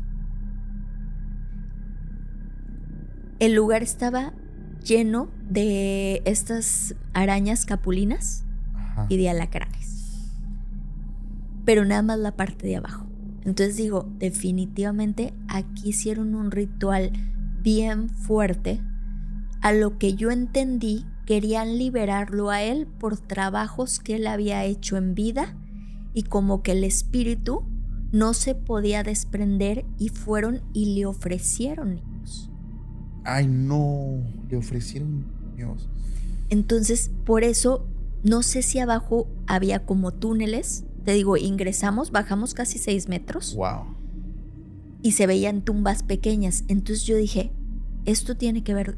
El lugar estaba lleno de estas arañas capulinas. Ajá. Y de alacranes, pero nada más la parte de abajo. Entonces digo, definitivamente aquí hicieron un ritual bien fuerte. A lo que yo entendí, querían liberarlo a él por trabajos que él había hecho en vida y como que el espíritu no se podía desprender y fueron y le ofrecieron niños. Ay, no. Le ofrecieron niños. Entonces, por eso, no sé si abajo había como túneles. Te digo, ingresamos, bajamos casi 6 metros. Wow. Y se veían tumbas pequeñas. Entonces yo dije, esto tiene que ver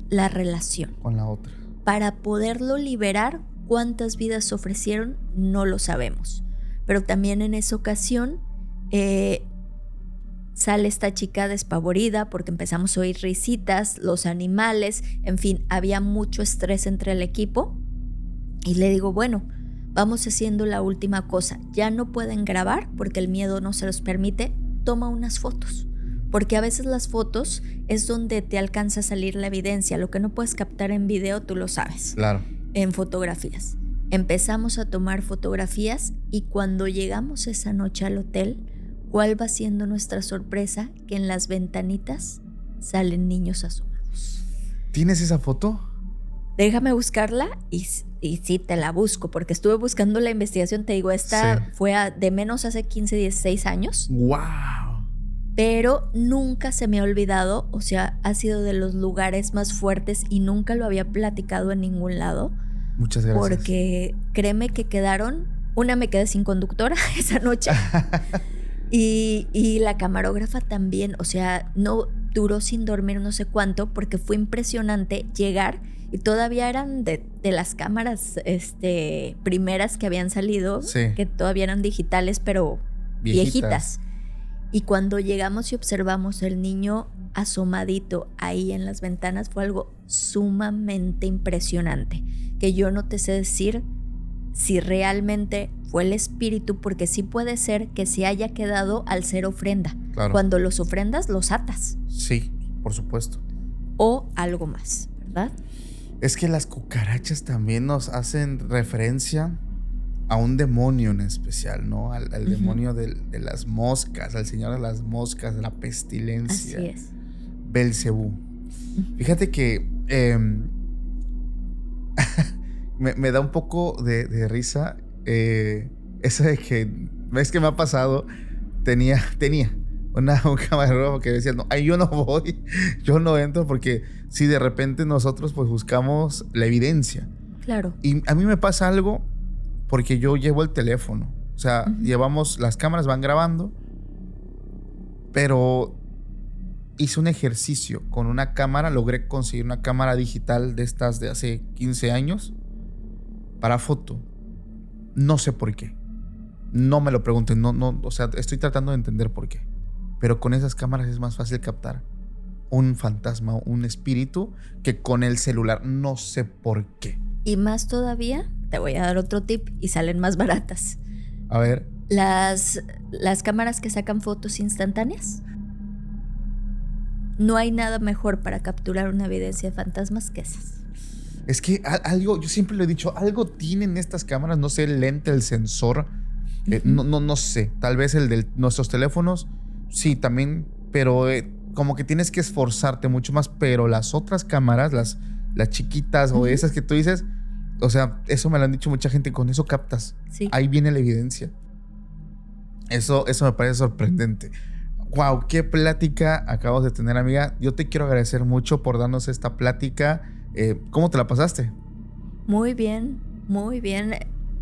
la relación. Con la otra. Para poderlo liberar, cuántas vidas ofrecieron, no lo sabemos. Pero también en esa ocasión Sale esta chica despavorida porque empezamos a oír risitas, los animales, en fin, había mucho estrés entre el equipo. Y le digo, bueno, vamos haciendo la última cosa. Ya no pueden grabar porque el miedo no se los permite. Toma unas fotos. Porque a veces las fotos es donde te alcanza a salir la evidencia. Lo que no puedes captar en video, tú lo sabes. Claro. En fotografías. Empezamos a tomar fotografías y cuando llegamos esa noche al hotel, ¿cuál va siendo nuestra sorpresa? Que en las ventanitas salen niños asomados. ¿Tienes esa foto? Déjame buscarla y sí, te la busco, porque estuve buscando la investigación. Te digo, esta fue de menos hace 15, 16 años. ¡Wow! Pero nunca se me ha olvidado, o sea, ha sido de los lugares más fuertes y nunca lo había platicado en ningún lado. Muchas gracias. Porque créeme que me quedé sin conductora esa noche. Y la camarógrafa también, o sea, no duró sin dormir no sé cuánto, porque fue impresionante llegar y todavía eran de las cámaras primeras que habían salido, que todavía eran digitales, pero viejitas. Y cuando llegamos y observamos el niño asomadito ahí en las ventanas, fue algo sumamente impresionante, que yo no te sé decir si realmente fue el espíritu, porque sí puede ser que se haya quedado al ser ofrenda. Claro. Cuando los ofrendas, los atas. Sí, por supuesto. O algo más, ¿verdad? Es que las cucarachas también nos hacen referencia a un demonio en especial, ¿no? Al demonio de las moscas, al señor de las moscas, de la pestilencia. Así es. Belcebú. Fíjate que me da un poco de risa eso de que, ves que me ha pasado, tenía un camarógrafo que decía, no, yo no voy, yo no entro, porque si de repente nosotros pues buscamos la evidencia. Claro. Y a mí me pasa algo porque yo llevo el teléfono, o sea, las cámaras van grabando, pero hice un ejercicio con una cámara, logré conseguir una cámara digital de estas de hace 15 años para foto. No sé por qué. No me lo pregunten, no, o sea, estoy tratando de entender por qué. Pero con esas cámaras es más fácil captar un fantasma, un espíritu, que con el celular. No sé por qué. Y más todavía, te voy a dar otro tip y salen más baratas. A ver. Las cámaras que sacan fotos instantáneas. No hay nada mejor para capturar una evidencia de fantasmas que esas. Es que algo, yo siempre lo he dicho, algo tienen estas cámaras, no sé, el lente, el sensor, no sé, tal vez el de nuestros teléfonos, sí, también, pero como que tienes que esforzarte mucho más, pero las otras cámaras, las chiquitas o esas que tú dices, o sea, eso me lo han dicho mucha gente, con eso captas, ahí viene la evidencia. Eso me parece sorprendente. Wow, qué plática acabamos de tener, amiga. Yo te quiero agradecer mucho por darnos esta plática. ¿Cómo te la pasaste? Muy bien, muy bien.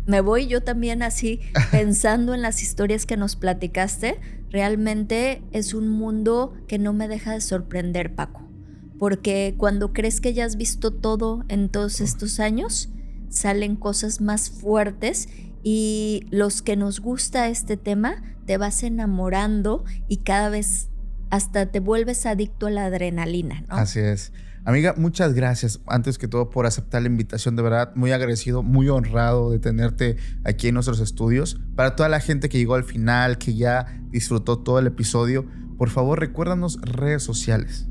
Me voy yo también así pensando en las historias que nos platicaste. Realmente es un mundo que no me deja de sorprender, Paco. Porque cuando crees que ya has visto todo en todos estos años, salen cosas más fuertes, y los que nos gusta este tema, te vas enamorando y cada vez hasta te vuelves adicto a la adrenalina, ¿no? Así es. Amiga, muchas gracias, antes que todo, por aceptar la invitación. De verdad, muy agradecido, muy honrado de tenerte aquí en nuestros estudios. Para toda la gente que llegó al final, que ya disfrutó todo el episodio, por favor, recuérdanos redes sociales.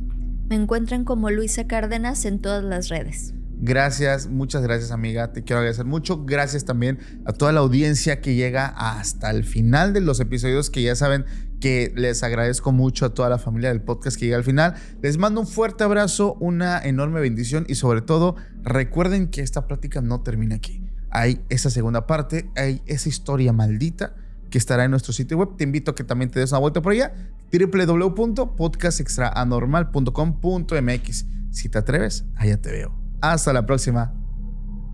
Me encuentran como Luisa Cárdenas en todas las redes. Gracias, muchas gracias, amiga. Te quiero agradecer mucho. Gracias también a toda la audiencia que llega hasta el final de los episodios, que ya saben que les agradezco mucho a toda la familia del podcast que llega al final. Les mando un fuerte abrazo, una enorme bendición, y sobre todo, recuerden que esta plática no termina aquí. Hay esa segunda parte, hay esa historia maldita que estará en nuestro sitio web. Te invito a que también te des una vuelta por allá, www.podcastextraanormal.com.mx. Si te atreves, allá te veo. Hasta la próxima.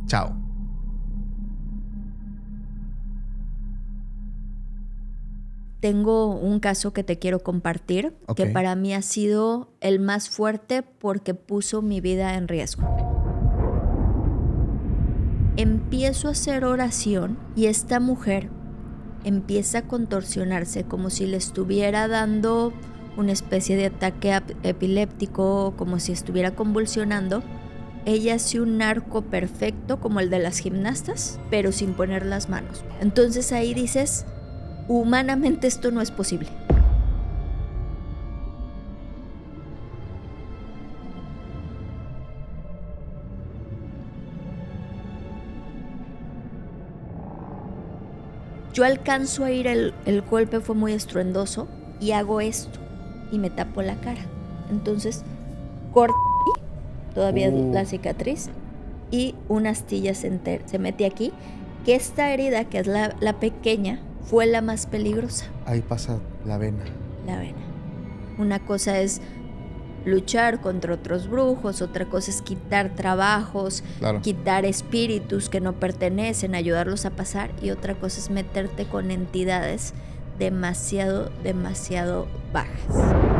Chao. Tengo un caso que te quiero compartir, que para mí ha sido el más fuerte porque puso mi vida en riesgo. Empiezo a hacer oración y esta mujer empieza a contorsionarse como si le estuviera dando una especie de ataque epiléptico, como si estuviera convulsionando. Ella hace un arco perfecto como el de las gimnastas, pero sin poner las manos. Entonces ahí dices, humanamente esto no es posible. Yo alcanzo a ir, el golpe fue muy estruendoso y hago esto y me tapo la cara. Entonces corto todavía la cicatriz y una astilla se mete aquí, que esta herida, que es la pequeña, fue la más peligrosa. Ahí pasa la vena. La vena. Una cosa es luchar contra otros brujos, otra cosa es quitar trabajos, Claro. quitar espíritus que no pertenecen, ayudarlos a pasar, y otra cosa es meterte con entidades demasiado bajas.